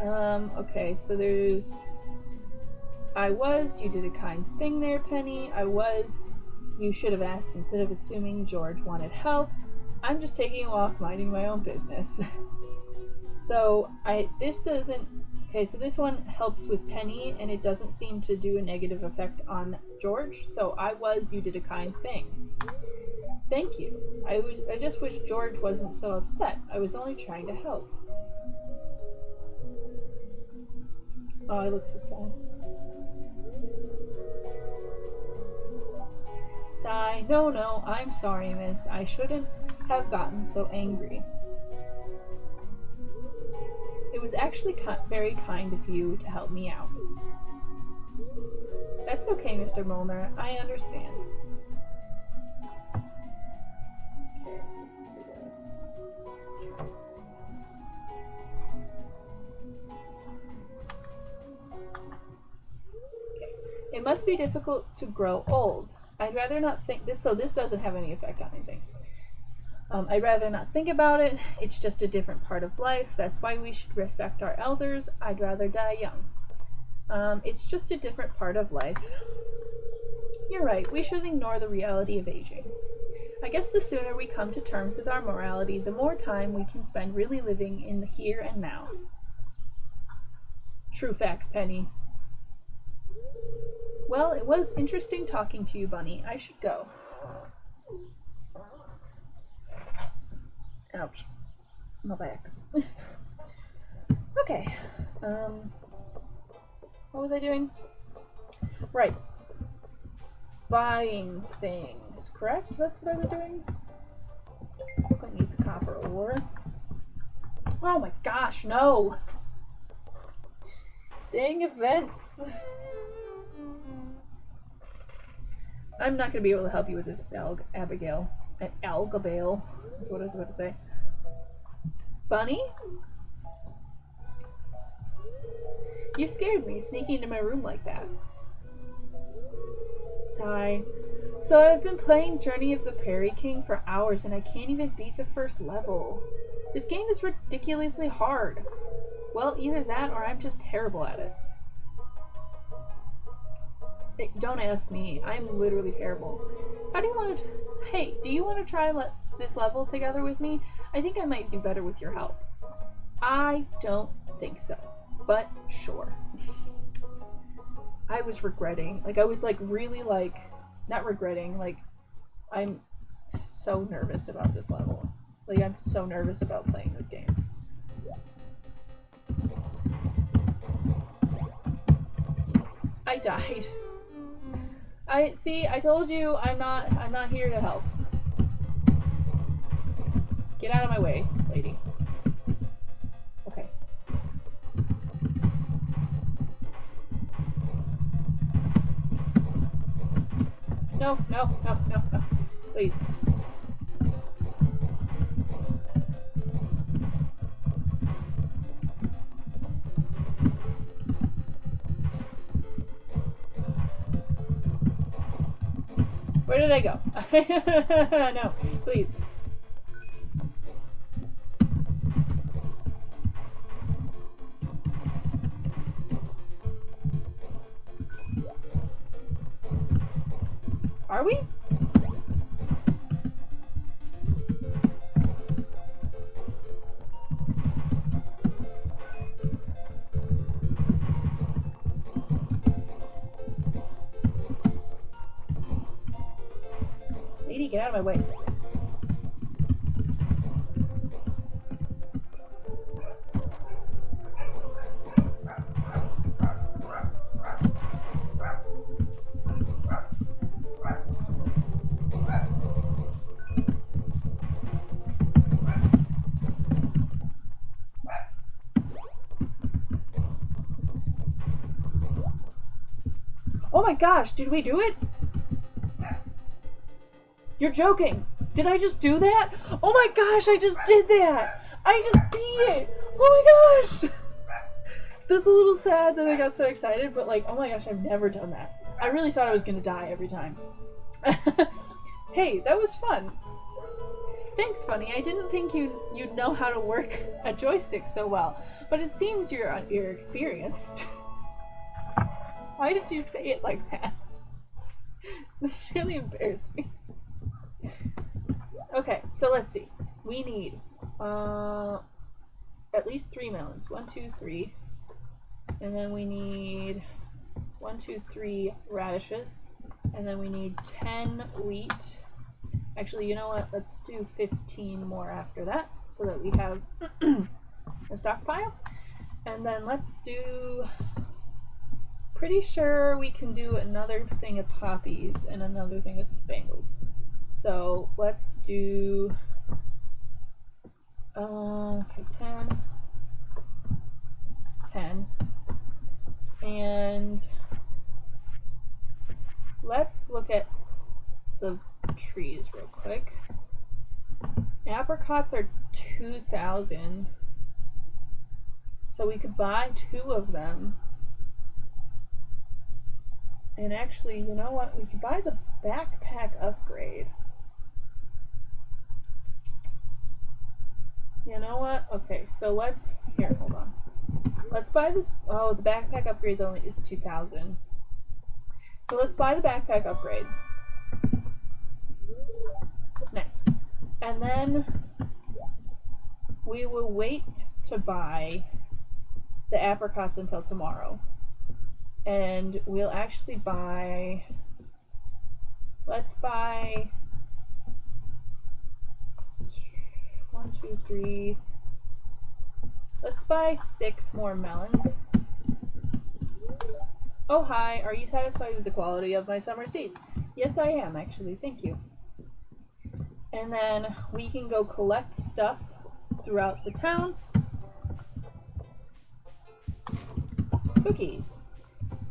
Okay, so there's... I was, you did a kind thing there, Penny. I was, you should have asked instead of assuming George wanted help. I'm just taking a walk, minding my own business. So, this doesn't... Okay, so this one helps with Penny, and it doesn't seem to do a negative effect on George. So, I was, you did a kind thing. Thank you. I just wish George wasn't so upset. I was only trying to help. Oh, I look so sad. Sigh. No, I'm sorry, miss. I shouldn't have gotten so angry. It was actually very kind of you to help me out. That's okay, Mr. Molnar. I understand. It must be difficult to grow old. I'd rather not think this, so this doesn't have any effect on anything. I'd rather not think about it. It's just a different part of life. That's why we should respect our elders. I'd rather die young. It's just a different part of life. You're right. We should ignore the reality of aging. I guess the sooner we come to terms with our morality, the more time we can spend really living in the here and now. True facts, Penny. Well, it was interesting talking to you, Bunny. I should go. Ouch. My back. Okay. What was I doing? Right. Buying things, correct? That's what I was doing? That needs a copper ore. Oh my gosh, no! Dang events! I'm not going to be able to help you with this, Abigail. Algabale is what I was about to say. Bunny? You scared me, sneaking into my room like that. Sigh. So I've been playing Journey of the Prairie King for hours and I can't even beat the first level. This game is ridiculously hard. Well, either that or I'm just terrible at it. Hey, don't ask me. I'm literally terrible. How do you want to... Hey, do you want to try this level together with me? I think I might do better with your help. I don't think so, but sure. I was regretting. Like, I was, like, really, like... Not regretting. Like, I'm so nervous about this level. Like, I'm so nervous about playing this game. I died. I told you I'm not here to help. Get out of my way, lady. Okay. No. Please. Where did I go? No, please. Are we? Lady, get out of my way. Oh my gosh, did we do it? You're joking. Did I just do that? Oh my gosh, I just did that. I just beat it. Oh my gosh. That's a little sad that I got so excited, but like, oh my gosh, I've never done that. I really thought I was gonna die every time. Hey, that was fun. Thanks, Funny. I didn't think you'd know how to work a joystick so well, but it seems you're experienced. Why did you say it like that? This is really embarrassing. Okay, so let's see. We need at least 3 melons. 1, 2, 3. And then we need 1, 2, 3 radishes. And then we need 10 wheat. Actually, you know what? Let's do 15 more after that so that we have a stockpile. And then let's do... Pretty sure we can do another thing of poppies and another thing of spangles. So let's do okay, 10, and let's look at the trees real quick. Apricots are 2,000, so we could buy 2 of them. And actually, you know what? We could buy the backpack upgrade. You know what? Okay, so let's... Here, hold on. Let's buy this... Oh, the backpack upgrade is 2,000. So let's buy the backpack upgrade. Nice. And then we will wait to buy the apricots until tomorrow. And we'll actually buy... Let's buy... 1, 2, 3... Let's buy 6 more melons. Oh hi, are you satisfied with the quality of my summer seeds? Yes I am actually, thank you. And then we can go collect stuff throughout the town. Cookies.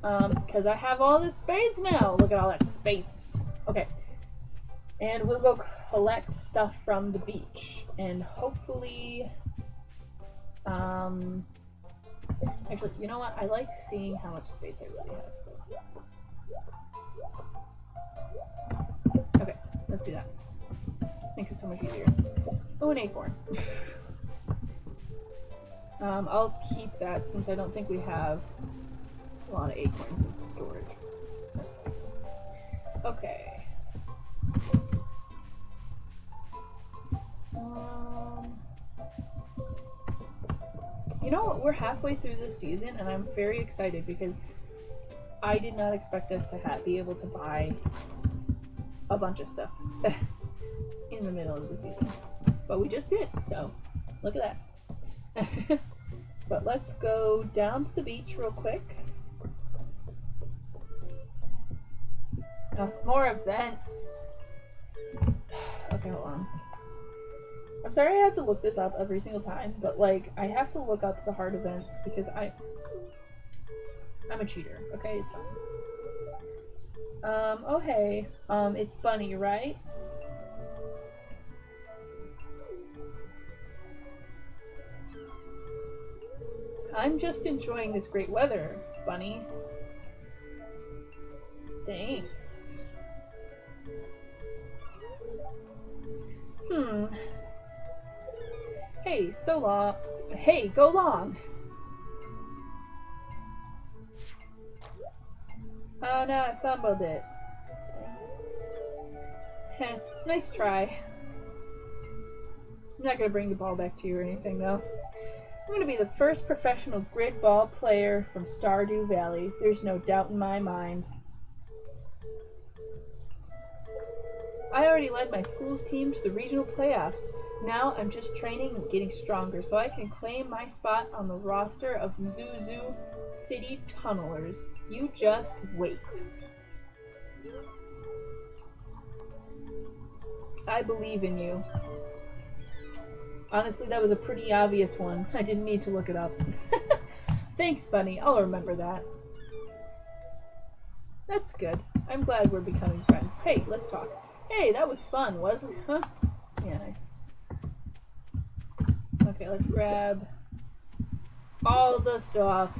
Because I have all this space now. Look at all that space. Okay. And we'll go collect stuff from the beach. And hopefully... Actually, you know what? I like seeing how much space I really have, so... Okay, let's do that. Makes it so much easier. Oh, an acorn. I'll keep that since I don't think we have a lot of acorns in storage. That's fine. Okay. You know what? We're halfway through this season and I'm very excited because I did not expect us to be able to buy a bunch of stuff in the middle of the season. But we just did, so look at that. But let's go down to the beach real quick. More events. Okay, hold on. I'm sorry I have to look this up every single time, but like I have to look up the hard events because I'm a cheater, okay? It's fine. Oh hey. It's Bunny, right? I'm just enjoying this great weather, Bunny. Thanks. Hey, so long. Hey, go long. Oh no, I fumbled it. Heh, nice try. I'm not gonna bring the ball back to you or anything, though. I'm gonna be the first professional grid ball player from Stardew Valley. There's no doubt in my mind. I already led my school's team to the regional playoffs. Now I'm just training and getting stronger so I can claim my spot on the roster of Zuzu City Tunnelers. You just wait. I believe in you. Honestly, that was a pretty obvious one. I didn't need to look it up. Thanks, Bunny. I'll remember that. That's good. I'm glad we're becoming friends. Hey, let's talk. Hey, that was fun, wasn't it? Huh? Yeah, nice. Okay, let's grab all the stuff.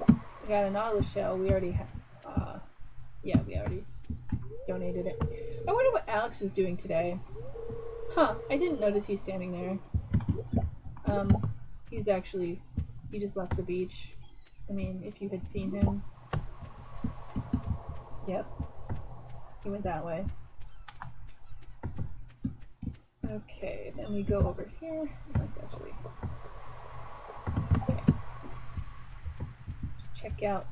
We got an olive shell. We already have. Yeah, we already donated it. I wonder what Alex is doing today. Huh, I didn't notice you standing there. He just left the beach. I mean, if you had seen him. Yep. He went that way. Okay, then we go over here. Let's actually... Okay. Check out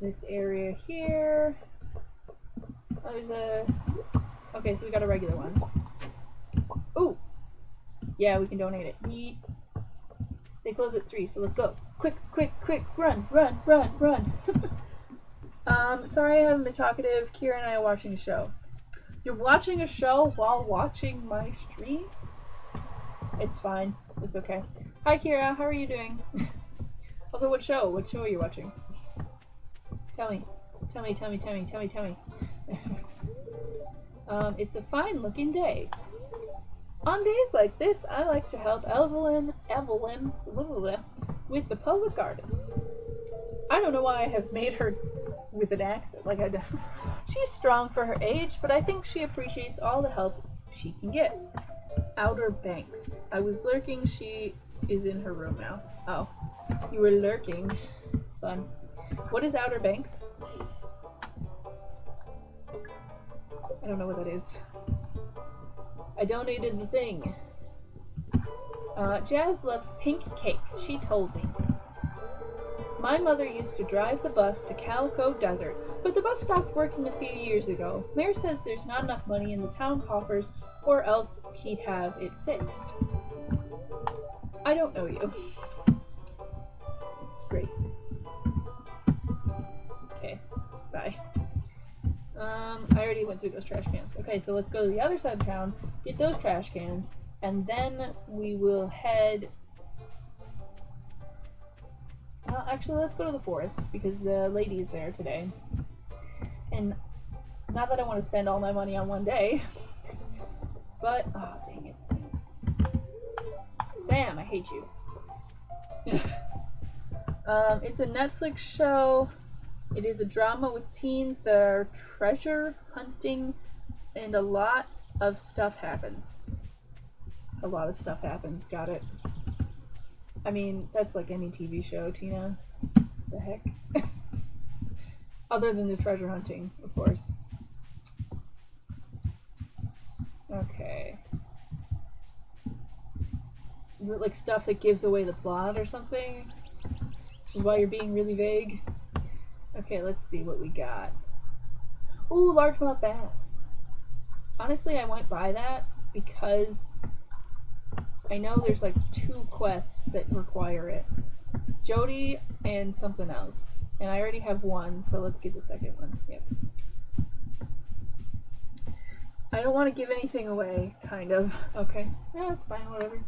this area here. Oh, there's a... Okay, so we got a regular one. Ooh! Yeah, we can donate it. Yeet. They close at 3, so let's go. Quick, quick, quick! Run, run, run, run! Sorry I haven't been talkative. Kira and I are watching a show. You're watching a show while watching my stream? It's fine. It's okay. Hi, Kira. How are you doing? Also, what show? What show are you watching? Tell me. Tell me, tell me, tell me, tell me, tell me. It's a fine-looking day. On days like this, I like to help Evelyn, with the public gardens. I don't know why I have made her with an accent like I does. She's strong for her age, but I think she appreciates all the help she can get. Outer Banks. I was lurking. She is in her room now. Oh, you were lurking. Fun. What is Outer Banks? I don't know what that is. I donated the thing. Jazz loves pink cake. She told me. My mother used to drive the bus to Calico Desert, but the bus stopped working a few years ago. Mayor says there's not enough money in the town coffers, or else he'd have it fixed. I don't know you. It's great. Okay, bye. I already went through those trash cans. Okay, so let's go to the other side of town, get those trash cans, and then we will head... actually, let's go to the forest, because the lady is there today. And not that I want to spend all my money on one day, but... Oh, dang it, Sam. Sam, I hate you. It's a Netflix show. It is a drama with teens that are treasure hunting, and a lot of stuff happens. A lot of stuff happens, got it. I mean, that's like any TV show, Tina. The heck? Other than the treasure hunting, of course. Okay. Is it like stuff that gives away the plot or something? Which is why you're being really vague? Okay, let's see what we got. Ooh, Largemouth Bass. Honestly, I went by that because I know there's like 2 quests that require it. Jody and something else. And I already have one, so let's get the second one. Yep. I don't want to give anything away, kind of. Okay. Yeah, that's fine, whatever.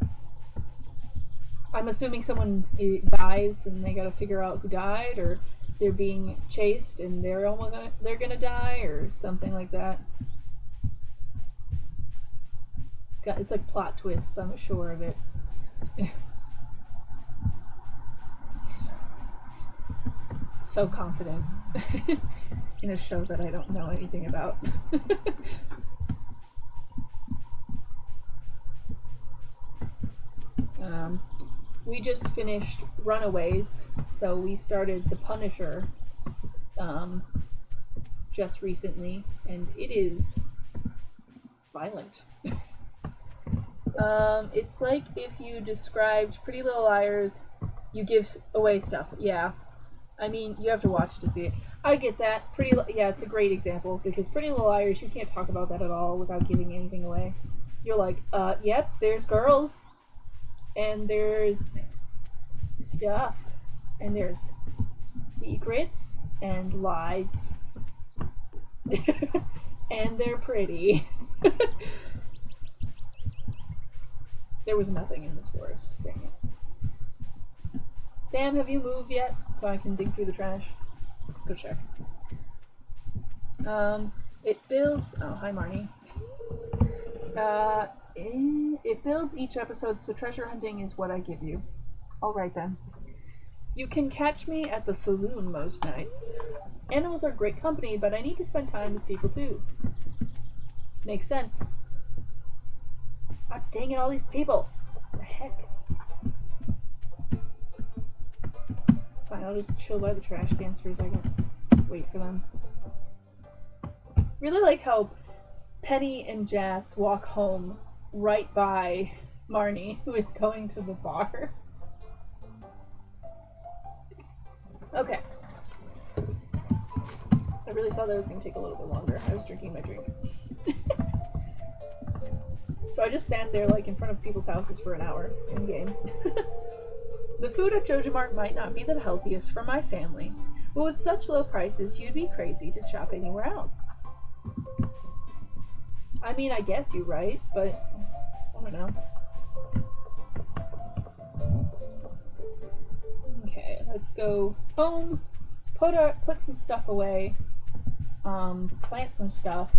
I'm assuming someone dies and they gotta figure out who died, or they're being chased and they're gonna die, or something like that. It's like plot twists, I'm sure of it. So confident in a show that I don't know anything about. we just finished Runaways, so we started The Punisher just recently, and it is violent. It's like if you described Pretty Little Liars, you give away stuff. Yeah. I mean, you have to watch to see it. I get that. Yeah, it's a great example, because Pretty Little Liars, you can't talk about that at all without giving anything away. You're like, yep, there's girls, and there's stuff, and there's secrets, and lies, and they're pretty. There was nothing in this forest, dang it. Sam, have you moved yet? So I can dig through the trash? Let's go check. It builds... Oh, hi, Marnie. It builds each episode, so treasure hunting is what I give you. Alright then. You can catch me at the saloon most nights. Animals are great company, but I need to spend time with people too. Makes sense. God dang it, all these people! What the heck? Fine, I'll just chill by the trash cans for a second. Wait for them. Really like how Penny and Jas walk home right by Marnie, who is going to the bar. Okay. I really thought that was going to take a little bit longer. I was drinking my drink. So I just sat there like in front of people's houses for an hour in game. The food at Joja Mart might not be the healthiest for my family, but with such low prices, you'd be crazy to shop anywhere else. I mean, I guess you're right, but I don't know. Okay, let's go home, put some stuff away, plant some stuff,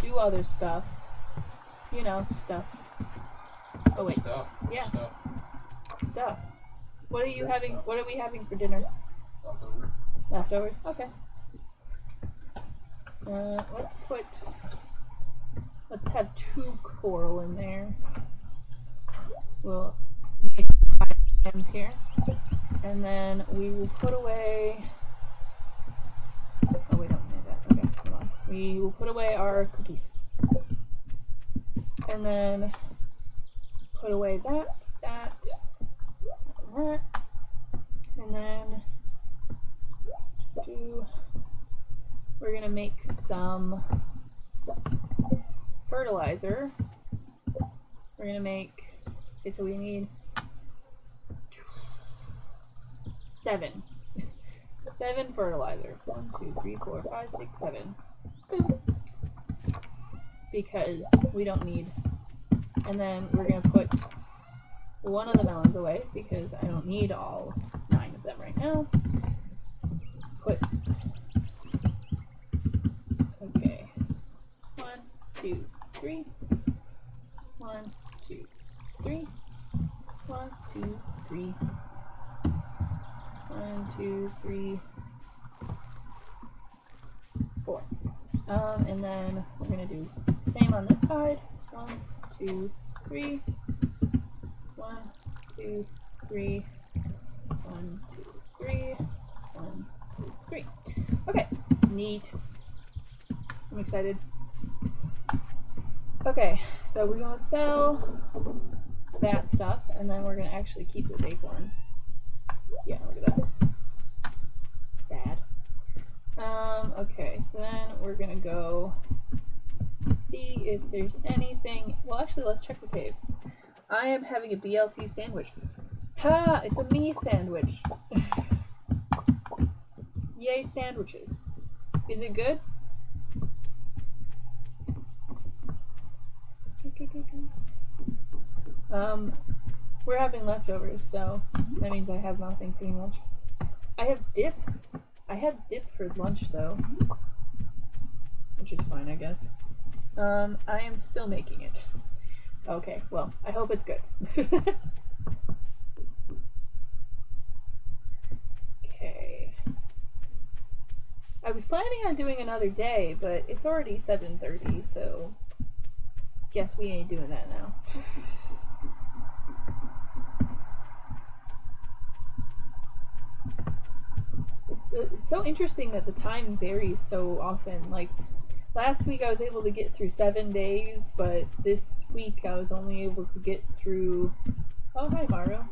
do other stuff, you know, stuff. Oh wait, Stuff. yeah, Stuff. stuff. What are you having? What are we having for dinner? Leftover. Leftovers. Okay. Let's have 2 coral in there. We'll make 5 items here, and then we will put away. Oh, we don't need that. Okay, hold on. We will put away our cookies, and then put away that, and then we're gonna make some fertilizer. We're gonna make, okay, so we need 7 fertilizer. 1, 2, 3, 4, 5, 6, 7. Boop. Because we don't need, and then we're gonna put one of the melons away because I don't need all 9 of them right now. Okay, 1, 2, 3. 1, 2, 3. 1, 2, 3. 1, 2, 3, 4. And then we're gonna do the same on this side. 1, 2, 3. 1, 2, 3. 1, 2, 3. 1, 2, 3. Okay, neat. I'm excited. Okay, so we're gonna sell that stuff, and then we're gonna actually keep this acorn. Yeah, look at that. Sad. Okay, so then we're gonna go see if there's anything. Well, actually, let's check the cave. I am having a BLT sandwich. Ha! It's a me sandwich. Yay, sandwiches. Is it good? We're having leftovers, so that means I have nothing pretty much. I have dip. I had dip for lunch though, which is fine, I guess. I am still making it. Okay, well, I hope it's good. Okay. I was planning on doing another day, but it's already 7:30, so guess we ain't doing that now. so interesting that the time varies so often. Like, last week I was able to get through 7 days, but this week I was only able to get through... Oh, hi, Mario.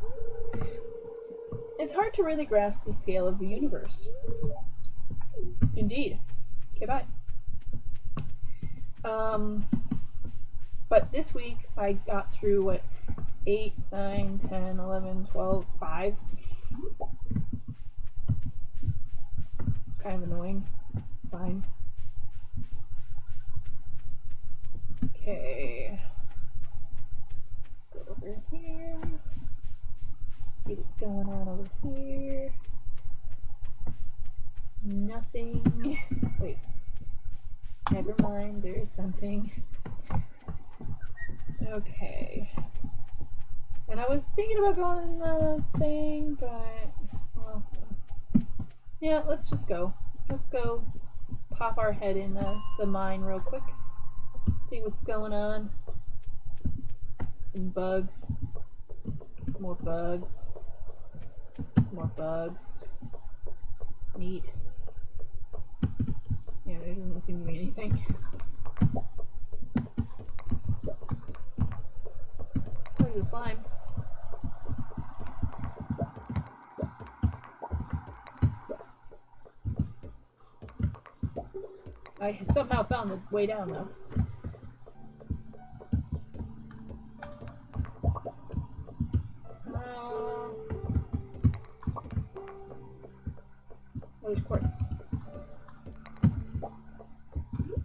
It's hard to really grasp the scale of the universe. Indeed. Okay, bye. But this week I got through, what, 8, 9, 10, 11, 12, 5. It's kind of annoying. It's fine. Okay. Let's go over here. See what's going on over here. Nothing. Wait. Never mind, there's something. Okay. And I was thinking about going to the thing, but... well, yeah, let's just go. Let's go pop our head in the mine real quick. See what's going on. Some bugs. Some more bugs. Some more bugs. Neat. Yeah, there doesn't seem to be anything. There's a slime. I somehow found the way down, though. Oh, there's quartz.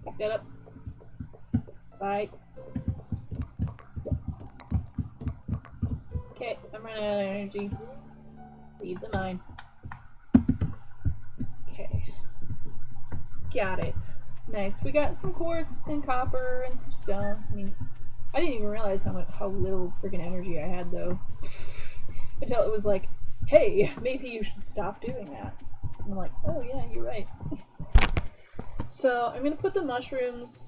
Pick that up. Bye. Okay, I'm running out of energy. Leave the mine. Okay. Got it. Nice. We got some quartz and copper and some stone. I mean, I didn't even realize how little freaking energy I had, though. Until it was like, hey, maybe you should stop doing that. And I'm like, oh yeah, you're right. So I'm gonna put the mushrooms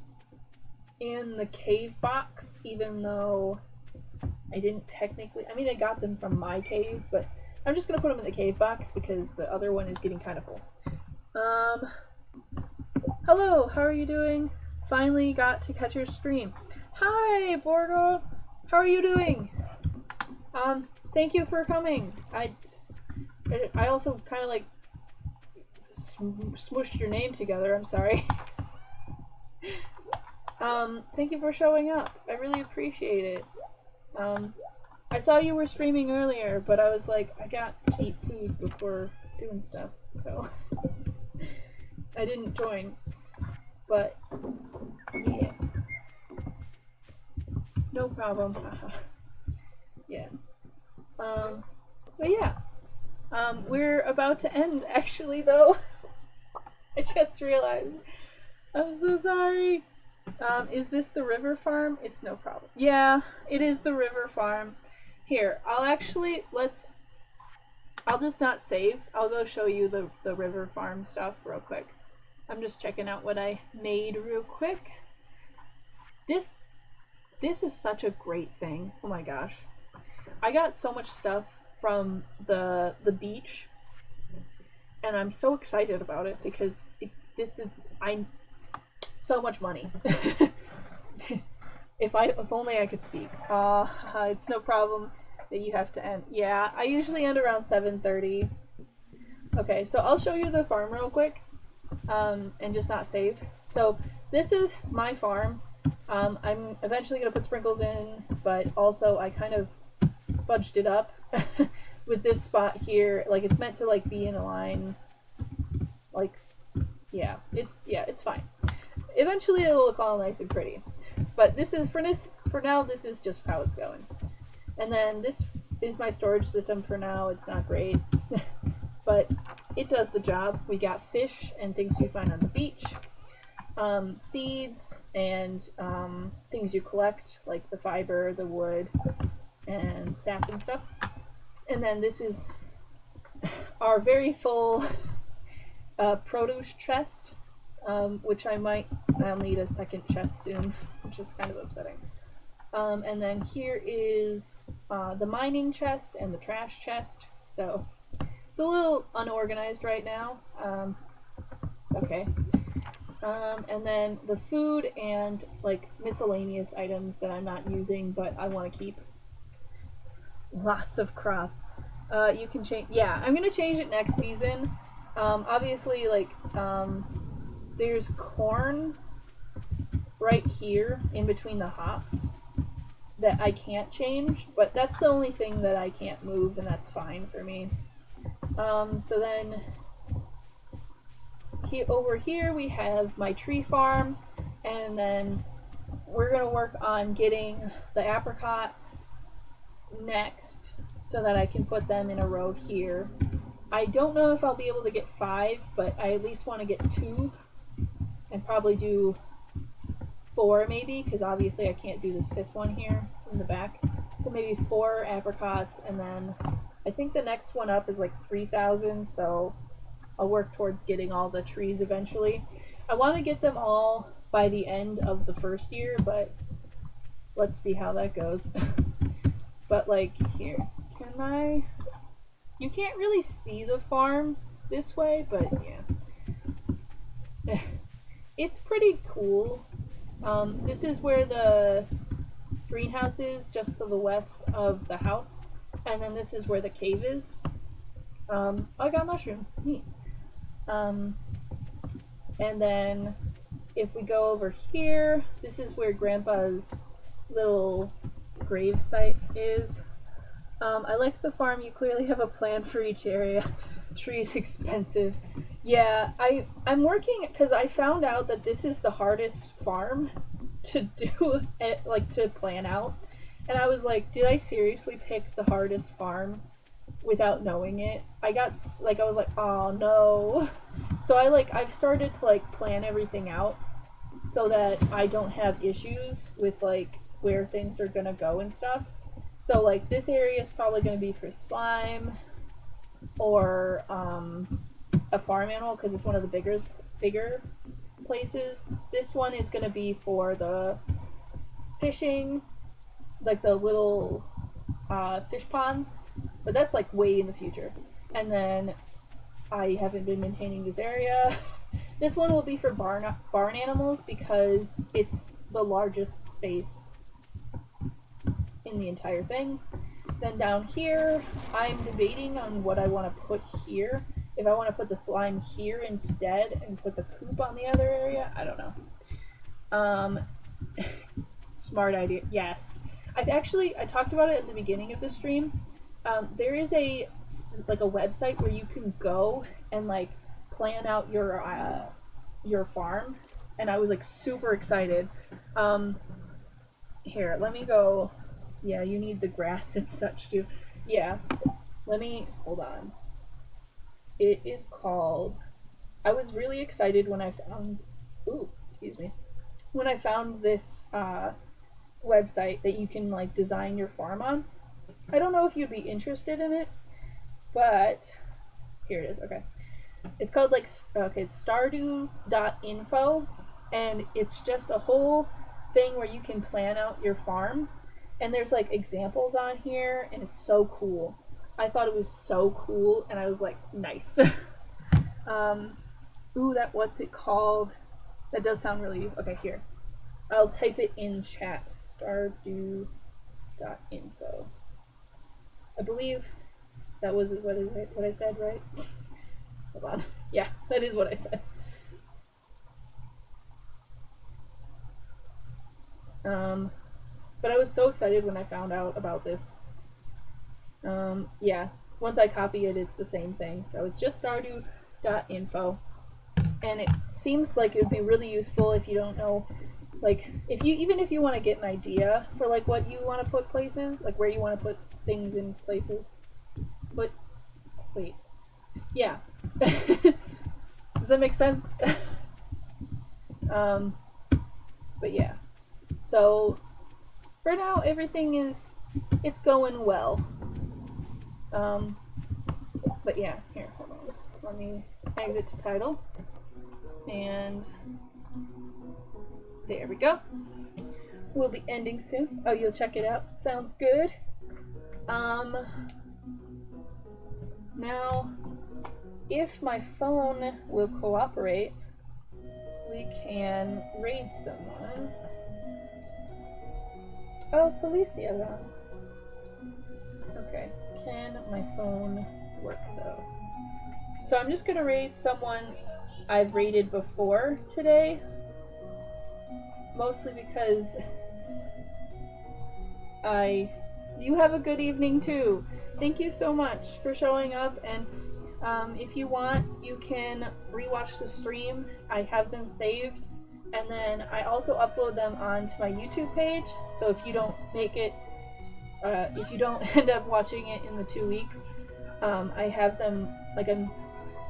in the cave box, even though I didn't technically... I mean, I got them from my cave, but I'm just gonna put them in the cave box because the other one is getting kind of full. Hello, how are you doing? Finally got to catch your stream. Hi, Borgo. How are you doing? Thank you for coming. I also kind of like smooshed your name together. I'm sorry. Thank you for showing up. I really appreciate it. I saw you were streaming earlier, but I was like, I got to eat food before doing stuff, so I didn't join. But yeah, no problem. Yeah. But yeah, we're about to end actually, though. I just realized. I'm so sorry. Is this the river farm? It's no problem. Yeah, it is the river farm. Here, I'll just not save. I'll go show you the river farm stuff real quick. I'm just checking out what I made real quick. This is such a great thing. Oh my gosh. I got so much stuff from the beach, and I'm so excited about it because I'm so much money. If only I could speak. It's no problem that you have to end. Yeah, I usually end around 7:30. Okay, so I'll show you the farm real quick, and just not save. So this is my farm. I'm eventually gonna put sprinkles in, but also I kind of fudged it up with this spot here. Like, it's meant to like be in a line. Like, yeah, it's fine. Eventually it'll look all nice and pretty. But this is for now, this is just how it's going. And then this is my storage system for now. It's not great, but it does the job. We got fish and things you find on the beach, seeds and things you collect, like the fiber, the wood, and sap and stuff. And then this is our very full produce chest, which I'll need a second chest soon, which is kind of upsetting. And then here is the mining chest and the trash chest. So It's a little unorganized right now. It's okay. And then the food and like miscellaneous items that I'm not using but I want to keep. Lots of crops. You can change. Yeah, I'm gonna change it next season. Obviously, like there's corn right here in between the hops that I can't change, but that's the only thing that I can't move, and that's fine for me. So then over here we have my tree farm, and then we're gonna work on getting the apricots next so that I can put them in a row here. I don't know if I'll be able to get 5, but I at least want to get 2 and probably do 4 maybe, because obviously I can't do this 5th one here in the back. So maybe 4 apricots, and then I think the next one up is like 3,000, so I'll work towards getting all the trees eventually. I want to get them all by the end of the first year, but let's see how that goes. But like here, can I? You can't really see the farm this way, but yeah. It's pretty cool. This is where the greenhouse is, just to the west of the house. And then this is where the cave is. I got mushrooms. Neat. And then if we go over here, this is where Grandpa's little grave site is. I like the farm. You clearly have a plan for each area. Trees expensive. Yeah, I'm working because I found out that this is the hardest farm to do, like to plan out. And I was like, did I seriously pick the hardest farm without knowing it? I was like, oh no. So I've started to like plan everything out so that I don't have issues with like where things are gonna go and stuff. So like this area is probably gonna be for slime or a farm animal because it's one of the bigger places. This one is gonna be for the fishing, like the little fish ponds, but that's like way in the future. And then I haven't been maintaining this area. This one will be for barn animals because it's the largest space in the entire thing. Then down here, I'm debating on what I want to put here. If I want to put the slime here instead and put the poop on the other area, I don't know. Smart idea. Yes. I talked about it at the beginning of the stream. There is a website where you can go and like plan out your farm, and I was like super excited. Here, let me go. Yeah, you need the grass and such too. Yeah, hold on. It is called. I was really excited when I found. Ooh, excuse me. When I found this website that you can like design your farm on. I don't know if you'd be interested in it, but here it is. Okay, it's called Stardew.info, and it's just a whole thing where you can plan out your farm, and there's like examples on here, and it's so cool. I thought it was so cool, and I was like, nice. Ooh, what's it called? That does sound really okay. Here, I'll type it in chat. Stardew.info. I believe that was what I said, right? Hold on. Yeah, that is what I said. But I was so excited when I found out about this. Yeah, once I copy it, it's the same thing. So it's just Stardew.info. And it seems like it would be really useful if you don't know, like, even if you want to get an idea for, like, what you want to put places, like, where you want to put things in places. But, wait. Yeah. Does that make sense? But yeah. So, for now, everything it's going well. But yeah, here, hold on. Let me exit to title. And there we go. We'll be ending soon. Oh, you'll check it out. Sounds good. Now if my phone will cooperate, we can raid someone. Oh, Felicia's on. Okay, can my phone work though? So I'm just gonna raid someone I've raided before today. Mostly because you have a good evening too. Thank you so much for showing up, and if you want, you can rewatch the stream. I have them saved, and then I also upload them onto my YouTube page. So if you don't make it, if you don't end up watching it in the 2 weeks, I have them, like, I'm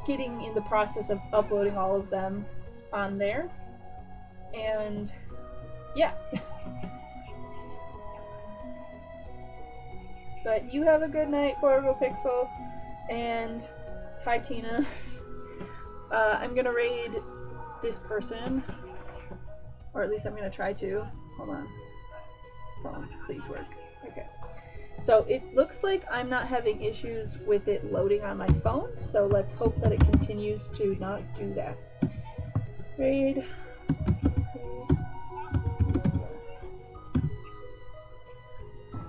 getting in the process of uploading all of them on there. And yeah. But you have a good night, Borgo Pixel, and hi Tina. I'm gonna raid this person, or at least I'm gonna try to. Hold on. Phone, please work. Okay. So it looks like I'm not having issues with it loading on my phone, so let's hope that it continues to not do that. Raid.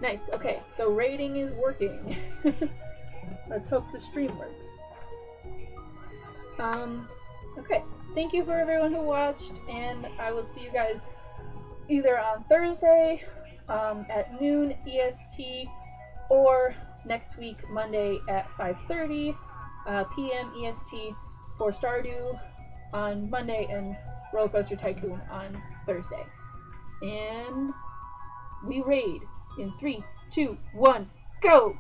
Nice, okay, so raiding is working. Let's hope the stream works. Okay, thank you for everyone who watched, and I will see you guys either on Thursday at noon EST, or next week, Monday at 5:30 p.m. EST for Stardew on Monday and Roller Coaster Tycoon on Thursday. And we raid in 3, 2, 1, go!